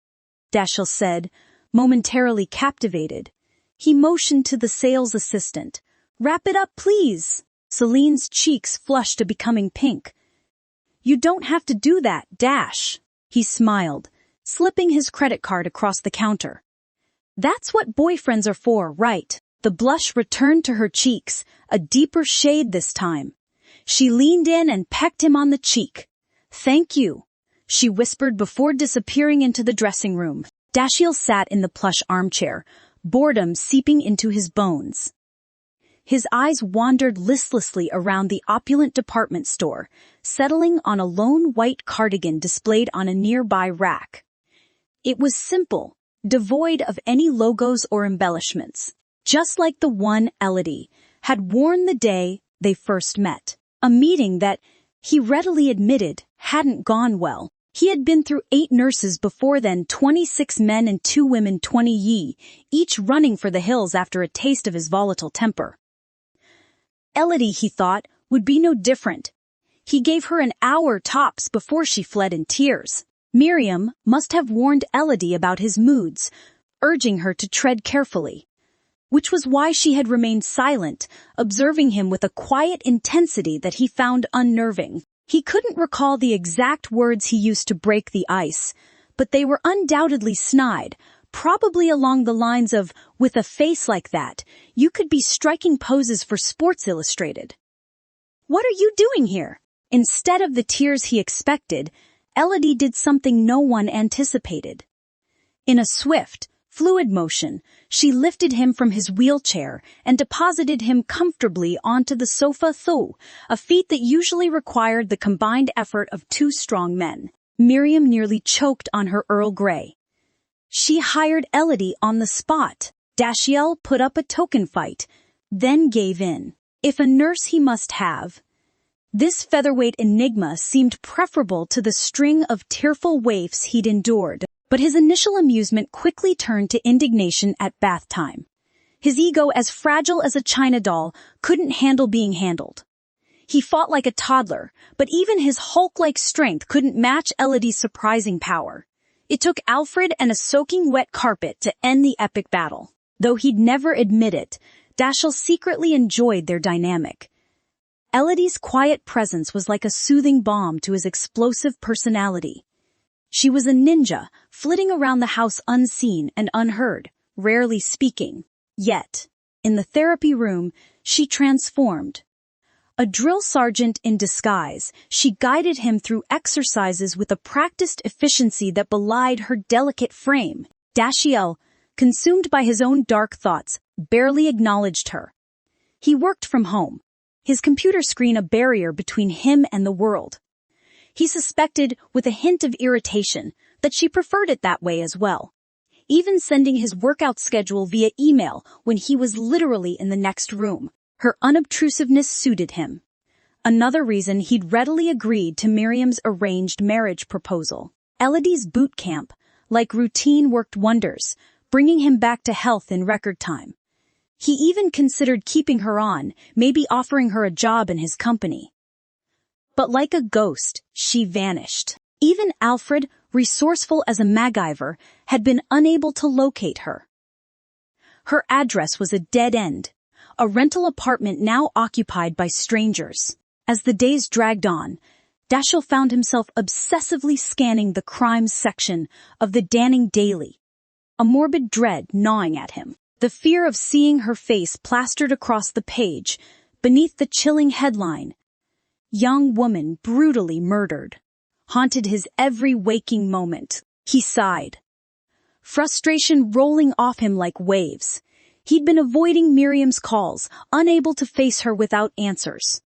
Dashiell said, momentarily captivated. He motioned to the sales assistant. "Wrap it up, please." Celine's cheeks flushed to becoming pink. "You don't have to do that, Dash." He smiled, slipping his credit card across the counter. "That's what boyfriends are for, right?" The blush returned to her cheeks, a deeper shade this time. She leaned in and pecked him on the cheek. "Thank you," she whispered before disappearing into the dressing room. Dashiell sat in the plush armchair, boredom seeping into his bones. His eyes wandered listlessly around the opulent department store, settling on a lone white cardigan displayed on a nearby rack. It was simple, devoid of any logos or embellishments, just like the one Elodie had worn the day they first met. A meeting that, he readily admitted, hadn't gone well. He had been through 8 nurses before then, 26 men and 2 women, 20 ye, each running for the hills after a taste of his volatile temper. Elodie, he thought, would be no different. He gave her an hour tops before she fled in tears. Miriam must have warned Elodie about his moods, urging her to tread carefully. Which was why she had remained silent, observing him with a quiet intensity that he found unnerving. He couldn't recall the exact words he used to break the ice, but they were undoubtedly snide, probably along the lines of, "With a face like that, you could be striking poses for Sports Illustrated." "What are you doing here?" Instead of the tears he expected, Elodie did something no one anticipated. In a swift, fluid motion, she lifted him from his wheelchair and deposited him comfortably onto the sofa, a feat that usually required the combined effort of 2 strong men. Miriam nearly choked on her Earl Grey. She hired Elodie on the spot. Dashiell put up a token fight, then gave in. If a nurse he must have, this featherweight enigma seemed preferable to the string of tearful waifs he'd endured. But his initial amusement quickly turned to indignation at bath time. His ego, as fragile as a china doll, couldn't handle being handled. He fought like a toddler, but even his Hulk-like strength couldn't match Elodie's surprising power. It took Alfred and a soaking wet carpet to end the epic battle. Though he'd never admit it, Dashiell secretly enjoyed their dynamic. Elodie's quiet presence was like a soothing balm to his explosive personality. She was a ninja, flitting around the house unseen and unheard, rarely speaking. Yet, in the therapy room, she transformed. A drill sergeant in disguise, she guided him through exercises with a practiced efficiency that belied her delicate frame. Dashiell, consumed by his own dark thoughts, barely acknowledged her. He worked from home, his computer screen a barrier between him and the world. He suspected, with a hint of irritation, that she preferred it that way as well, even sending his workout schedule via email when he was literally in the next room. Her unobtrusiveness suited him. Another reason he'd readily agreed to Miriam's arranged marriage proposal. Elodie's boot camp, like routine, worked wonders, bringing him back to health in record time. He even considered keeping her on, maybe offering her a job in his company. But like a ghost, she vanished. Even Alfred, resourceful as a MacGyver, had been unable to locate her. Her address was a dead end, a rental apartment now occupied by strangers. As the days dragged on, Dashiell found himself obsessively scanning the crimes section of the Danning Daily, a morbid dread gnawing at him. The fear of seeing her face plastered across the page, beneath the chilling headline, "Young woman brutally murdered," haunted his every waking moment. He sighed, frustration rolling off him like waves. He'd been avoiding Miriam's calls, unable to face her without answers.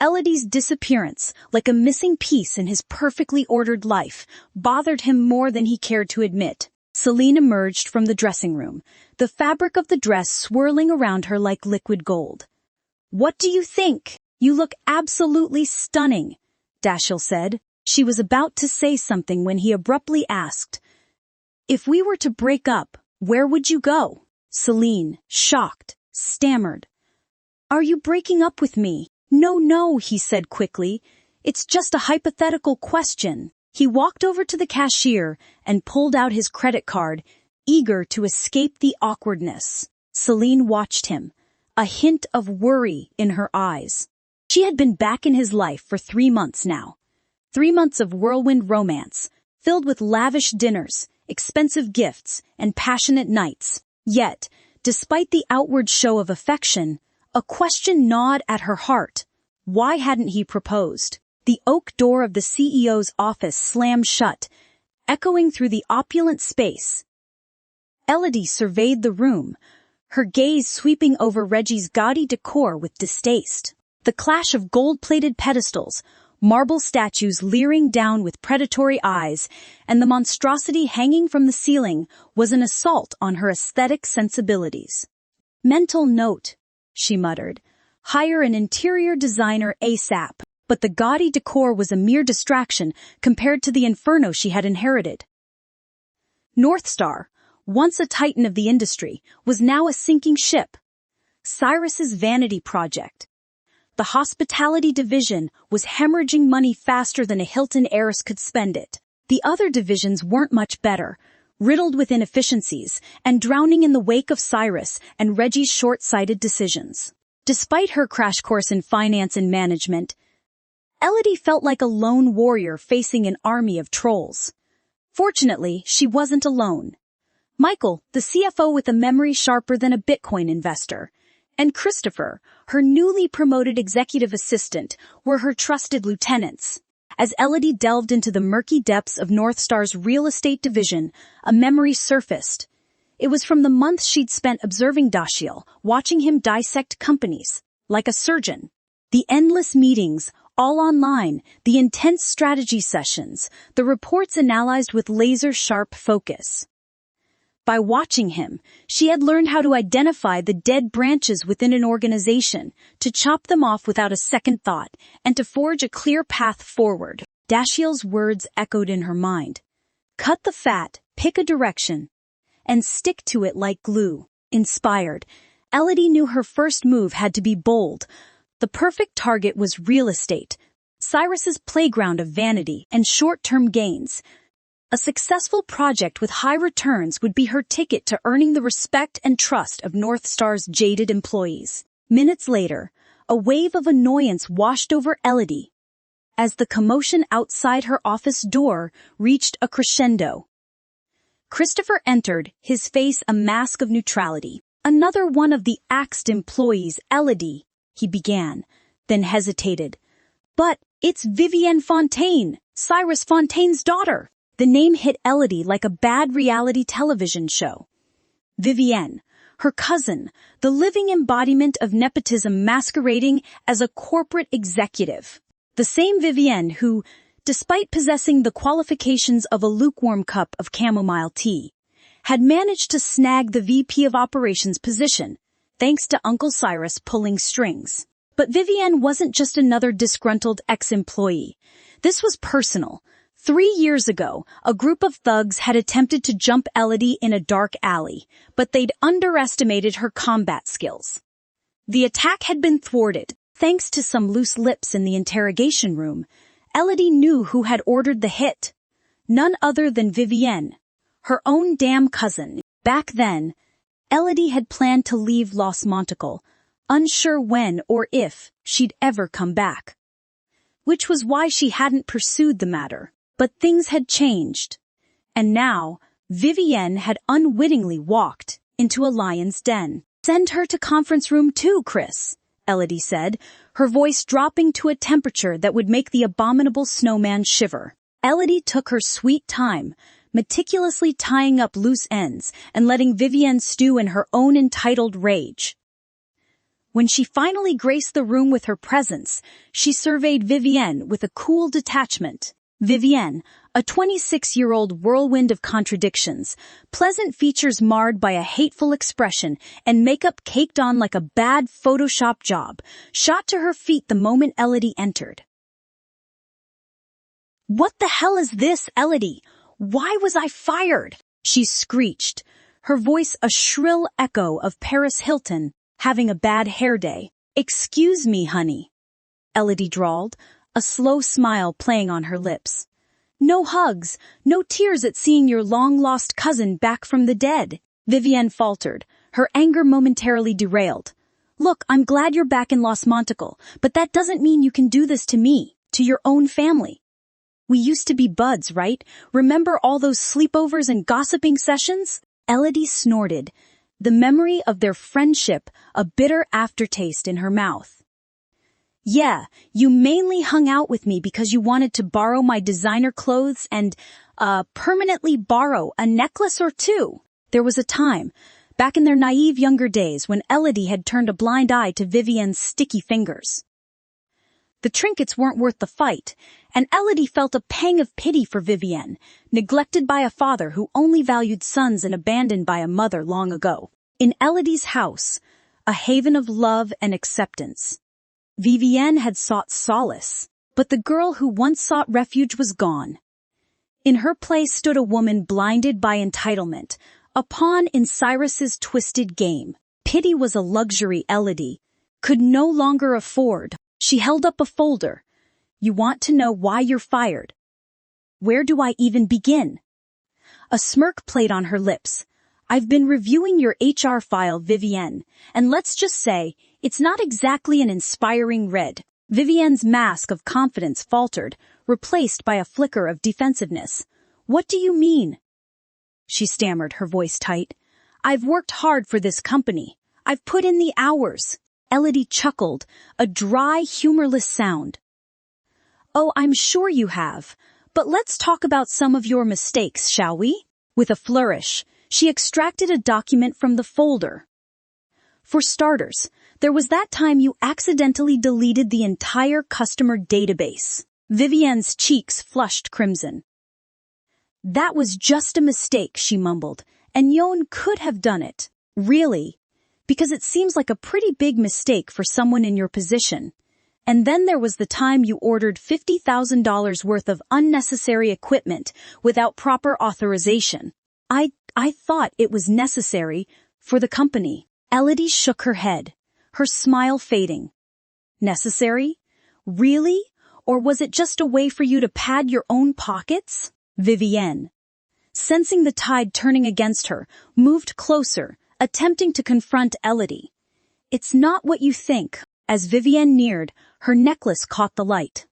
Elodie's disappearance, like a missing piece in his perfectly ordered life, bothered him more than he cared to admit. Celine emerged from the dressing room, the fabric of the dress swirling around her like liquid gold. "What do you think? You look absolutely stunning," Dashiell said. She was about to say something when he abruptly asked, "If we were to break up, where would you go?" Celine, shocked, stammered, "Are you breaking up with me?" No, he said quickly. "It's just a hypothetical question." He walked over to the cashier and pulled out his credit card, eager to escape the awkwardness. Celine watched him, a hint of worry in her eyes. She had been back in his life for 3 months now. 3 months of whirlwind romance, filled with lavish dinners, expensive gifts, and passionate nights. Yet, despite the outward show of affection, a question gnawed at her heart. Why hadn't he proposed? The oak door of the CEO's office slammed shut, echoing through the opulent space. Elodie surveyed the room, her gaze sweeping over Reggie's gaudy decor with distaste. The clash of gold-plated pedestals, marble statues leering down with predatory eyes, and the monstrosity hanging from the ceiling was an assault on her aesthetic sensibilities. "Mental note," she muttered. "Hire an interior designer ASAP." But the gaudy decor was a mere distraction compared to the inferno she had inherited. North Star, once a titan of the industry, was now a sinking ship. Cyrus's vanity project. The hospitality division was hemorrhaging money faster than a Hilton heiress could spend it. The other divisions weren't much better, riddled with inefficiencies and drowning in the wake of Cyrus and Reggie's short-sighted decisions. Despite her crash course in finance and management, Elodie felt like a lone warrior facing an army of trolls. Fortunately, she wasn't alone. Michael, the CFO with a memory sharper than a Bitcoin investor, and Christopher, her newly promoted executive assistant, were her trusted lieutenants. As Elodie delved into the murky depths of North Star's real estate division, a memory surfaced. It was from the months she'd spent observing Dashiell, watching him dissect companies, like a surgeon. The endless meetings, all online, the intense strategy sessions, the reports analyzed with laser-sharp focus. By watching him, she had learned how to identify the dead branches within an organization, to chop them off without a second thought, and to forge a clear path forward. Dashiell's words echoed in her mind. Cut the fat, pick a direction, and stick to it like glue. Inspired, Elodie knew her first move had to be bold. The perfect target was real estate, Cyrus's playground of vanity and short-term gains. A successful project with high returns would be her ticket to earning the respect and trust of North Star's jaded employees. Minutes later, a wave of annoyance washed over Elodie as the commotion outside her office door reached a crescendo. Christopher entered, his face a mask of neutrality. "Another one of the axed employees, Elodie," he began, then hesitated. "But it's Vivienne Fontaine, Cyrus Fontaine's daughter." The name hit Elodie like a bad reality television show. Vivienne, her cousin, the living embodiment of nepotism masquerading as a corporate executive. The same Vivienne who, despite possessing the qualifications of a lukewarm cup of chamomile tea, had managed to snag the VP of Operations position, thanks to Uncle Cyrus pulling strings. But Vivienne wasn't just another disgruntled ex-employee. This was personal. 3 years ago, a group of thugs had attempted to jump Elodie in a dark alley, but they'd underestimated her combat skills. The attack had been thwarted. Thanks to some loose lips in the interrogation room, Elodie knew who had ordered the hit. None other than Vivienne, her own damn cousin. Back then, Elodie had planned to leave Los Monticle, unsure when or if she'd ever come back. Which was why she hadn't pursued the matter. But things had changed, and now Vivienne had unwittingly walked into a lion's den. "Send her to conference room 2, Chris," Elodie said, her voice dropping to a temperature that would make the abominable snowman shiver. Elodie took her sweet time, meticulously tying up loose ends and letting Vivienne stew in her own entitled rage. When she finally graced the room with her presence, she surveyed Vivienne with a cool detachment. Vivienne, a 26-year-old whirlwind of contradictions, pleasant features marred by a hateful expression and makeup caked on like a bad Photoshop job, shot to her feet the moment Elodie entered. "What the hell is this, Elodie? Why was I fired?" she screeched, her voice a shrill echo of Paris Hilton having a bad hair day. "Excuse me, honey," Elodie drawled, a slow smile playing on her lips. "No hugs, no tears at seeing your long-lost cousin back from the dead," Vivienne faltered, her anger momentarily derailed. "Look, I'm glad you're back in Los Monticle, but that doesn't mean you can do this to me, to your own family. We used to be buds, right? Remember all those sleepovers and gossiping sessions?" Elodie snorted, the memory of their friendship a bitter aftertaste in her mouth. "Yeah, you mainly hung out with me because you wanted to borrow my designer clothes and, permanently borrow a necklace or two. There was a time, back in their naive younger days when Elodie had turned a blind eye to Vivienne's sticky fingers. The trinkets weren't worth the fight, and Elodie felt a pang of pity for Vivienne, neglected by a father who only valued sons and abandoned by a mother long ago. In Elodie's house, a haven of love and acceptance, Vivienne had sought solace, but the girl who once sought refuge was gone. In her place stood a woman blinded by entitlement, a pawn in Cyrus's twisted game. Pity was a luxury Elodie could no longer afford. She held up a folder. "You want to know why you're fired? Where do I even begin?" A smirk played on her lips. "I've been reviewing your HR file, Vivienne, and let's just say, it's not exactly an inspiring read." Vivienne's mask of confidence faltered, replaced by a flicker of defensiveness. "What do you mean?" She stammered, her voice tight. "I've worked hard for this company. I've put in the hours." Elodie chuckled, a dry, humorless sound. "Oh, I'm sure you have. But let's talk about some of your mistakes, shall we?" With a flourish, she extracted a document from the folder. "For starters, there was that time you accidentally deleted the entire customer database." Vivienne's cheeks flushed crimson. "That was just a mistake," she mumbled, "and Yon could have done it." "Really? Because it seems like a pretty big mistake for someone in your position. And then there was the time you ordered $50,000 worth of unnecessary equipment without proper authorization. I thought it was necessary for the company." Elodie shook her head, her smile fading. "Necessary? Really? Or was it just a way for you to pad your own pockets?" Vivienne, sensing the tide turning against her, moved closer, attempting to confront Elodie. "It's not what you think." As Vivienne neared, her necklace caught the light.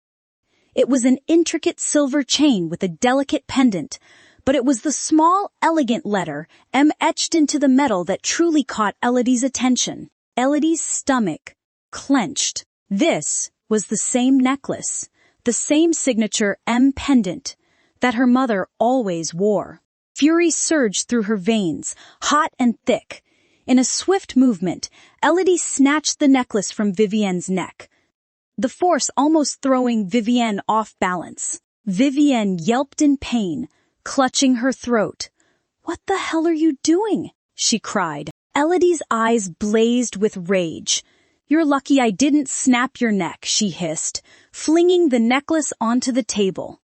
It was an intricate silver chain with a delicate pendant, but it was the small, elegant letter M etched into the metal that truly caught Elodie's attention. Elodie's stomach clenched. This was the same necklace, the same signature M pendant that her mother always wore. Fury surged through her veins, hot and thick. In a swift movement, Elodie snatched the necklace from Vivienne's neck, the force almost throwing Vivienne off balance. Vivienne yelped in pain, clutching her throat. "What the hell are you doing?" she cried. Elodie's eyes blazed with rage. "You're lucky I didn't snap your neck," she hissed, flinging the necklace onto the table.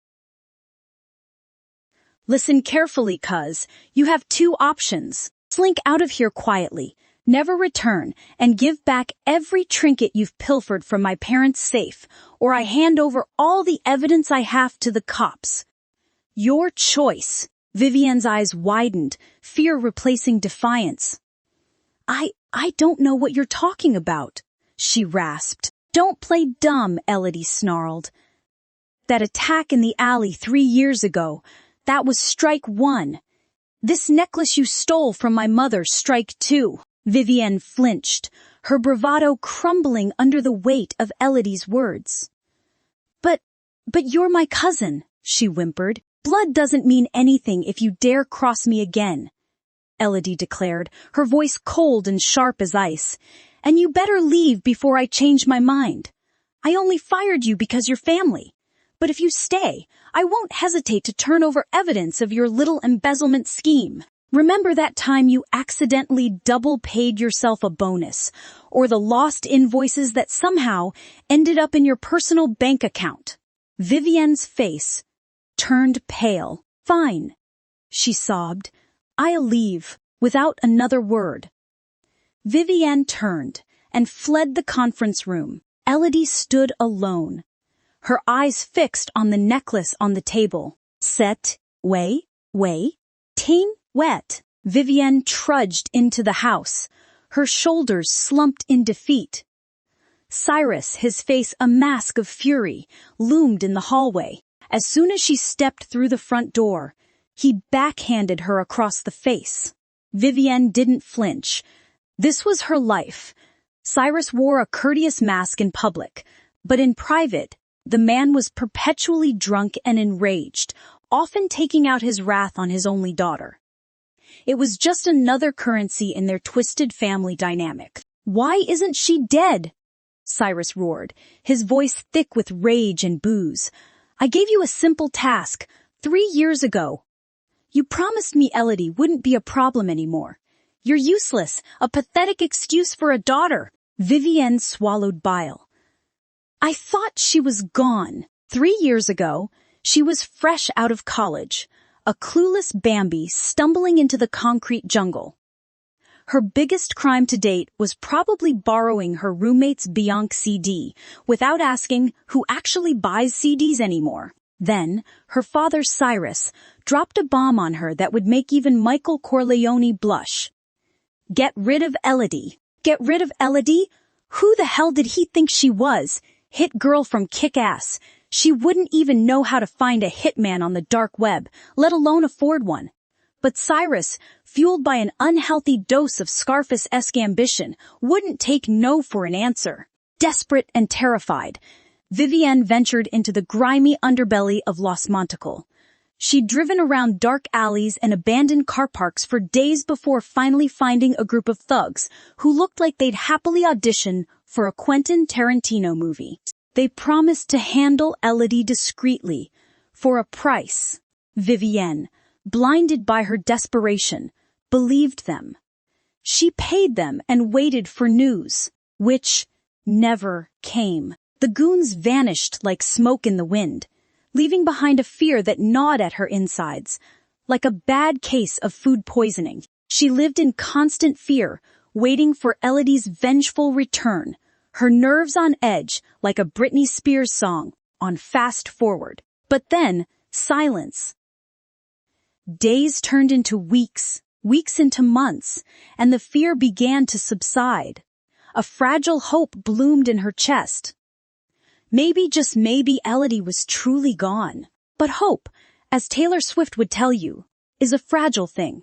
"Listen carefully, cuz. You have two options. Slink out of here quietly, never return, and give back every trinket you've pilfered from my parents' safe, or I hand over all the evidence I have to the cops. Your choice." Vivienne's eyes widened, fear replacing defiance. I don't know what you're talking about," she rasped. "Don't play dumb," Elodie snarled. "That attack in the alley 3 years ago, that was strike 1. This necklace you stole from my mother, strike 2. Vivienne flinched, her bravado crumbling under the weight of Elodie's words. But you're my cousin," she whimpered. "Blood doesn't mean anything if you dare cross me again," Elodie declared, her voice cold and sharp as ice. "And you better leave before I change my mind. I only fired you because you're family. But if you stay, I won't hesitate to turn over evidence of your little embezzlement scheme. Remember that time you accidentally double paid yourself a bonus, or the lost invoices that somehow ended up in your personal bank account?" Vivienne's face turned pale. "Fine," she sobbed. "I'll leave," without another word. Vivienne turned and fled the conference room. Elodie stood alone, her eyes fixed on the necklace on the table. "Set, way, teen, wet." Vivienne trudged into the house, her shoulders slumped in defeat. Cyrus, his face a mask of fury, loomed in the hallway. As soon as she stepped through the front door, he backhanded her across the face. Vivienne didn't flinch. This was her life. Cyrus wore a courteous mask in public, but in private, the man was perpetually drunk and enraged, often taking out his wrath on his only daughter. It was just another currency in their twisted family dynamic. "Why isn't she dead?" Cyrus roared, his voice thick with rage and booze. "I gave you a simple task 3 years ago. You promised me Elodie wouldn't be a problem anymore. You're useless, a pathetic excuse for a daughter." Vivienne swallowed bile. "I thought she was gone. 3 years ago, she was fresh out of college, a clueless Bambi stumbling into the concrete jungle. Her biggest crime to date was probably borrowing her roommate's Bianca CD without asking who actually buys CDs anymore. Then, her father Cyrus dropped a bomb on her that would make even Michael Corleone blush. Get rid of Elodie. Get rid of Elodie? Who the hell did he think she was? Hit girl from Kick-Ass. She wouldn't even know how to find a hitman on the dark web, let alone afford one. But Cyrus, fueled by an unhealthy dose of Scarface-esque ambition, wouldn't take no for an answer. Desperate and terrified, Vivienne ventured into the grimy underbelly of Los Monticle. She'd driven around dark alleys and abandoned car parks for days before finally finding a group of thugs who looked like they'd happily audition for a Quentin Tarantino movie. They promised to handle Elodie discreetly, for a price. Vivienne, blinded by her desperation, believed them. She paid them and waited for news, which never came. The goons vanished like smoke in the wind, leaving behind a fear that gnawed at her insides, like a bad case of food poisoning. She lived in constant fear, waiting for Elodie's vengeful return, her nerves on edge like a Britney Spears song on fast forward. But then, silence. Days turned into weeks, weeks into months, and the fear began to subside. A fragile hope bloomed in her chest. Maybe, just maybe, Elodie was truly gone. But hope, as Taylor Swift would tell you, is a fragile thing.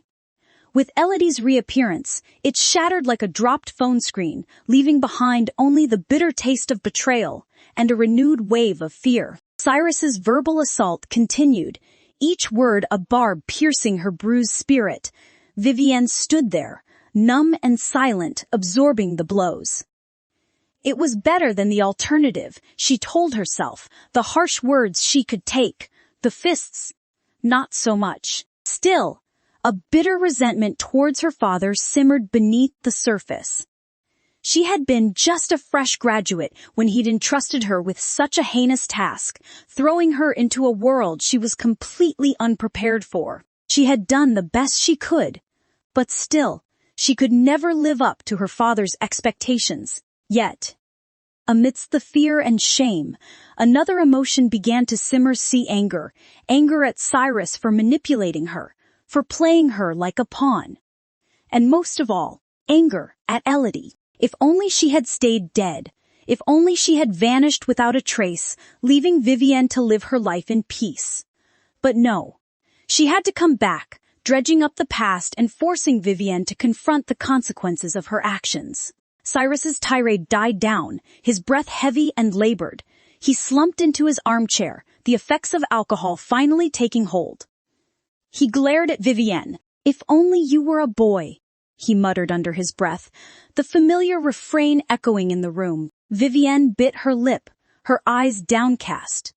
With Elodie's reappearance, it shattered like a dropped phone screen, leaving behind only the bitter taste of betrayal and a renewed wave of fear. Cyrus's verbal assault continued, each word a barb piercing her bruised spirit. Vivienne stood there, numb and silent, absorbing the blows. It was better than the alternative, she told herself, the harsh words she could take, the fists, not so much. Still, a bitter resentment towards her father simmered beneath the surface. She had been just a fresh graduate when he'd entrusted her with such a heinous task, throwing her into a world she was completely unprepared for. She had done the best she could, but still, she could never live up to her father's expectations. Yet, amidst the fear and shame, another emotion began to simmer. Anger. Anger at Cyrus for manipulating her, for playing her like a pawn. And most of all, anger at Elodie. If only she had stayed dead. If only she had vanished without a trace, leaving Vivienne to live her life in peace. But no. She had to come back, dredging up the past and forcing Vivienne to confront the consequences of her actions. Cyrus's tirade died down, his breath heavy and labored. He slumped into his armchair, the effects of alcohol finally taking hold. He glared at Vivienne. "If only you were a boy," he muttered under his breath, the familiar refrain echoing in the room. Vivienne bit her lip, her eyes downcast.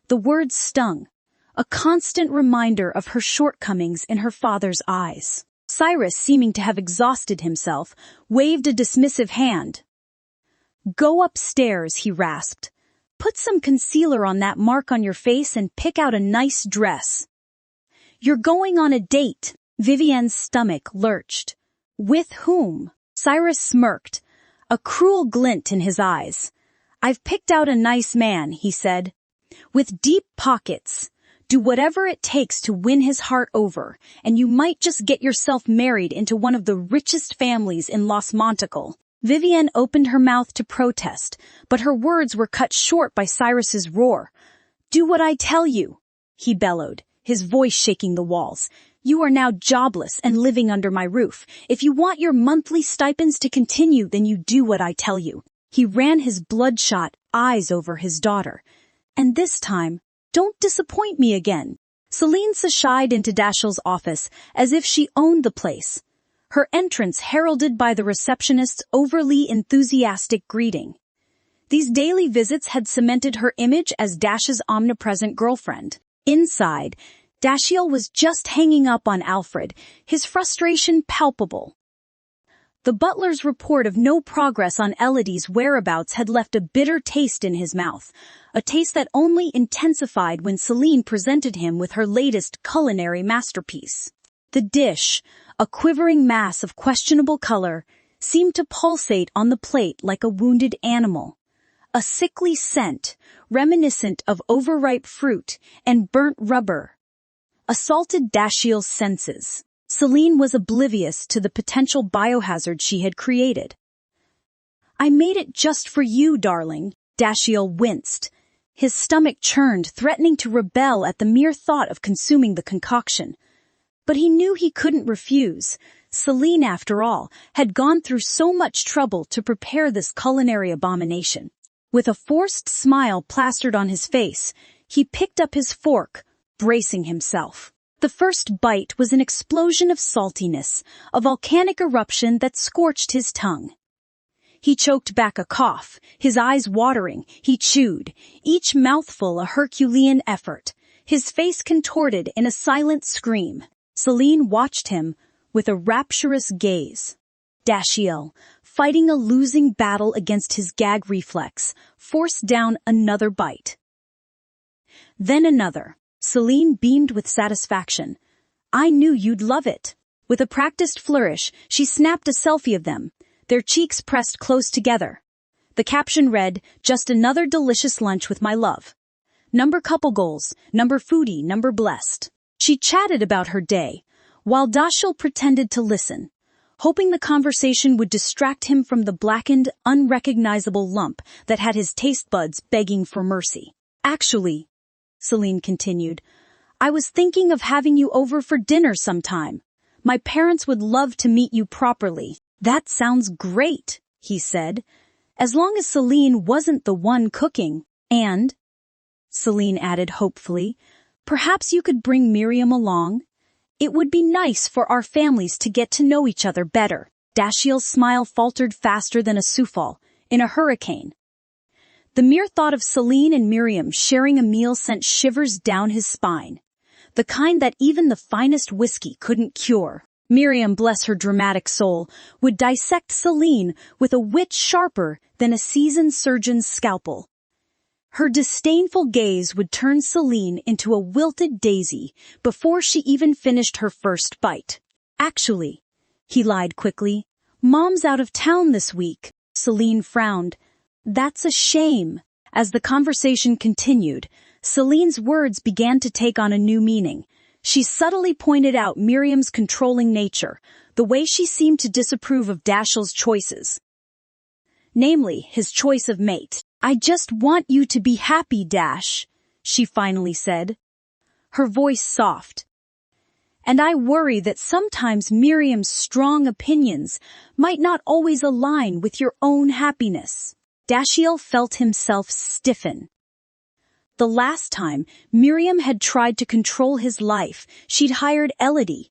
The words stung, a constant reminder of her shortcomings in her father's eyes. Cyrus, seeming to have exhausted himself, waved a dismissive hand. "Go upstairs," he rasped. "Put some concealer on that mark on your face and pick out a nice dress." "You're going on a date." Vivienne's stomach lurched. "With whom?" Cyrus smirked, a cruel glint in his eyes. "I've picked out a nice man," he said. "With deep pockets. Do whatever it takes to win his heart over, and you might just get yourself married into one of the richest families in Los Monticle." Vivienne opened her mouth to protest, but her words were cut short by Cyrus's roar. "Do what I tell you," he bellowed, his voice shaking the walls. "You are now jobless and living under my roof. If you want your monthly stipends to continue, then you do what I tell you." He ran his bloodshot eyes over his daughter. "And this time, don't disappoint me again." Celine shied into Dashiell's office as if she owned the place, her entrance heralded by the receptionist's overly enthusiastic greeting. These daily visits had cemented her image as Dash's omnipresent girlfriend. Inside, Dashiell was just hanging up on Alfred, his frustration palpable. The butler's report of no progress on Elodie's whereabouts had left a bitter taste in his mouth, a taste that only intensified when Celine presented him with her latest culinary masterpiece. The dish, a quivering mass of questionable color, seemed to pulsate on the plate like a wounded animal. A sickly scent, reminiscent of overripe fruit and burnt rubber, assaulted Dashiell's senses. Celine was oblivious to the potential biohazard she had created. "I made it just for you, darling." Dashiell winced. His stomach churned, threatening to rebel at the mere thought of consuming the concoction. But he knew he couldn't refuse. Celine, after all, had gone through so much trouble to prepare this culinary abomination. With a forced smile plastered on his face, he picked up his fork, bracing himself. The first bite was an explosion of saltiness, a volcanic eruption that scorched his tongue. He choked back a cough, his eyes watering. He chewed, each mouthful a Herculean effort, his face contorted in a silent scream. Celine watched him with a rapturous gaze. Dashiell, fighting a losing battle against his gag reflex, forced down another bite. Then another. Celine beamed with satisfaction. "I knew you'd love it." With a practiced flourish, she snapped a selfie of them, their cheeks pressed close together. The caption read, "Just another delicious lunch with my love. Number couple goals, number foodie, number blessed." She chatted about her day, while Dashiell pretended to listen, hoping the conversation would distract him from the blackened, unrecognizable lump that had his taste buds begging for mercy. "Actually," Celine continued, "I was thinking of having you over for dinner sometime. My parents would love to meet you properly." "That sounds great," he said, "as long as Celine wasn't the one cooking. And," Celine added hopefully, "perhaps you could bring Miriam along. It would be nice for our families to get to know each other better." Dashiell's smile faltered faster than a souffle in a hurricane. The mere thought of Celine and Miriam sharing a meal sent shivers down his spine, the kind that even the finest whiskey couldn't cure. Miriam, bless her dramatic soul, would dissect Celine with a wit sharper than a seasoned surgeon's scalpel. Her disdainful gaze would turn Celine into a wilted daisy before she even finished her first bite. "Actually," he lied quickly, "Mom's out of town this week." Celine frowned. "That's a shame." As the conversation continued, Celine's words began to take on a new meaning. She subtly pointed out Miriam's controlling nature, the way she seemed to disapprove of Dashiell's choices. Namely, his choice of mate. "I just want you to be happy, Dash," she finally said, her voice soft. "And I worry that sometimes Miriam's strong opinions might not always align with your own happiness." Dashiell felt himself stiffen. The last time Miriam had tried to control his life, she'd hired Elodie,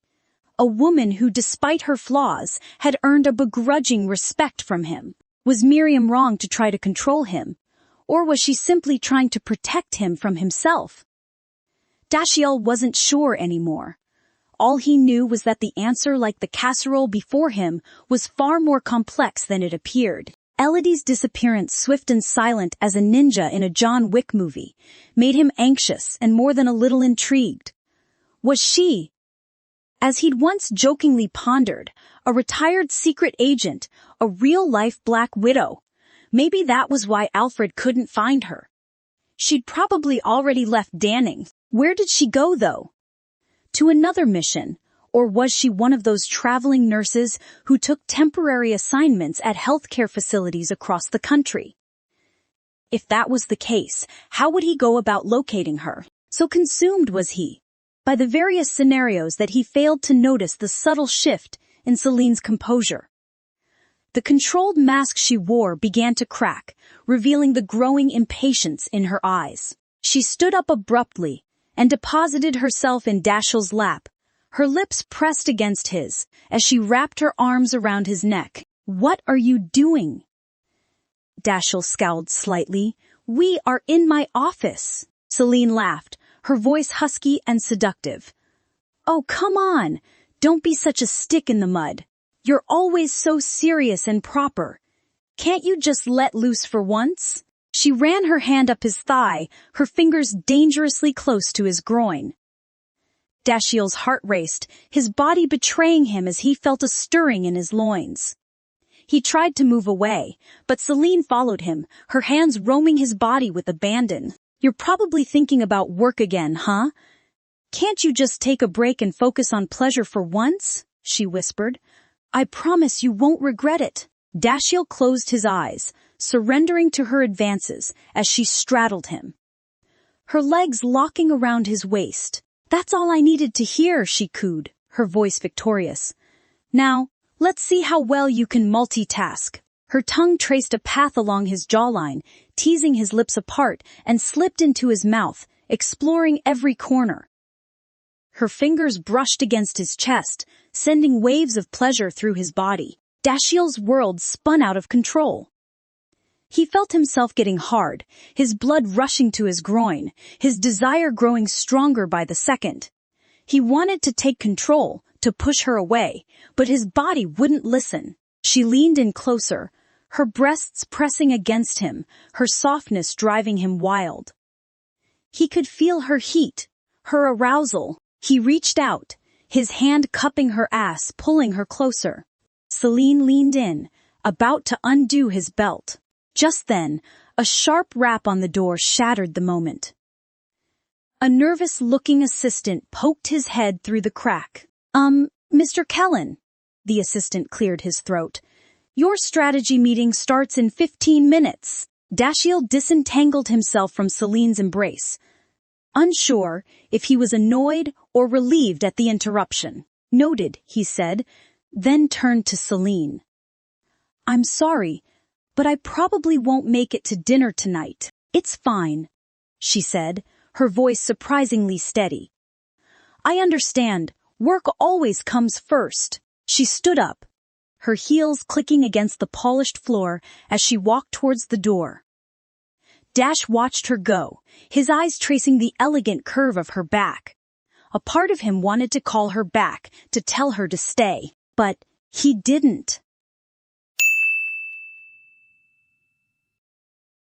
a woman who, despite her flaws, had earned a begrudging respect from him. Was Miriam wrong to try to control him? Or was she simply trying to protect him from himself? Dashiell wasn't sure anymore. All he knew was that the answer, like the casserole before him, was far more complex than it appeared. Elodie's disappearance, swift and silent as a ninja in a John Wick movie, made him anxious and more than a little intrigued. Was she, as he'd once jokingly pondered, a retired secret agent, a real-life Black Widow? Maybe that was why Alfred couldn't find her. She'd probably already left Danning. Where did she go, though? To another mission? Or was she one of those traveling nurses who took temporary assignments at healthcare facilities across the country? If that was the case, how would he go about locating her? So consumed was he by the various scenarios that he failed to notice the subtle shift in Celine's composure. The controlled mask she wore began to crack, revealing the growing impatience in her eyes. She stood up abruptly and deposited herself in Dashiell's lap, her lips pressed against his as she wrapped her arms around his neck. "What are you doing?" Dashiell scowled slightly. "We are in my office." Celine laughed, her voice husky and seductive. "Oh, come on. Don't be such a stick in the mud. You're always so serious and proper. Can't you just let loose for once?" She ran her hand up his thigh, her fingers dangerously close to his groin. Dashiell's heart raced, his body betraying him as he felt a stirring in his loins. He tried to move away, but Celine followed him, her hands roaming his body with abandon. "You're probably thinking about work again, huh? Can't you just take a break and focus on pleasure for once?" she whispered. "I promise you won't regret it." Dashiell closed his eyes, surrendering to her advances as she straddled him, her legs locking around his waist. "That's all I needed to hear," she cooed, her voice victorious. "Now, let's see how well you can multitask." Her tongue traced a path along his jawline, teasing his lips apart, and slipped into his mouth, exploring every corner. Her fingers brushed against his chest, sending waves of pleasure through his body. Dashiell's world spun out of control. He felt himself getting hard, his blood rushing to his groin, his desire growing stronger by the second. He wanted to take control, to push her away, but his body wouldn't listen. She leaned in closer, her breasts pressing against him, her softness driving him wild. He could feel her heat, her arousal. He reached out, his hand cupping her ass, pulling her closer. Celine leaned in, about to undo his belt. Just then, a sharp rap on the door shattered the moment. A nervous-looking assistant poked his head through the crack. Mr. Kellen," the assistant cleared his throat. "Your strategy meeting starts in 15 minutes. Dashiell disentangled himself from Celine's embrace, unsure if he was annoyed or relieved at the interruption. "Noted," he said, then turned to Celine. "I'm sorry, but I probably won't make it to dinner tonight." "It's fine," she said, her voice surprisingly steady. "I understand. Work always comes first." She stood up, her heels clicking against the polished floor as she walked towards the door. Dash watched her go, his eyes tracing the elegant curve of her back. A part of him wanted to call her back, to tell her to stay, but he didn't.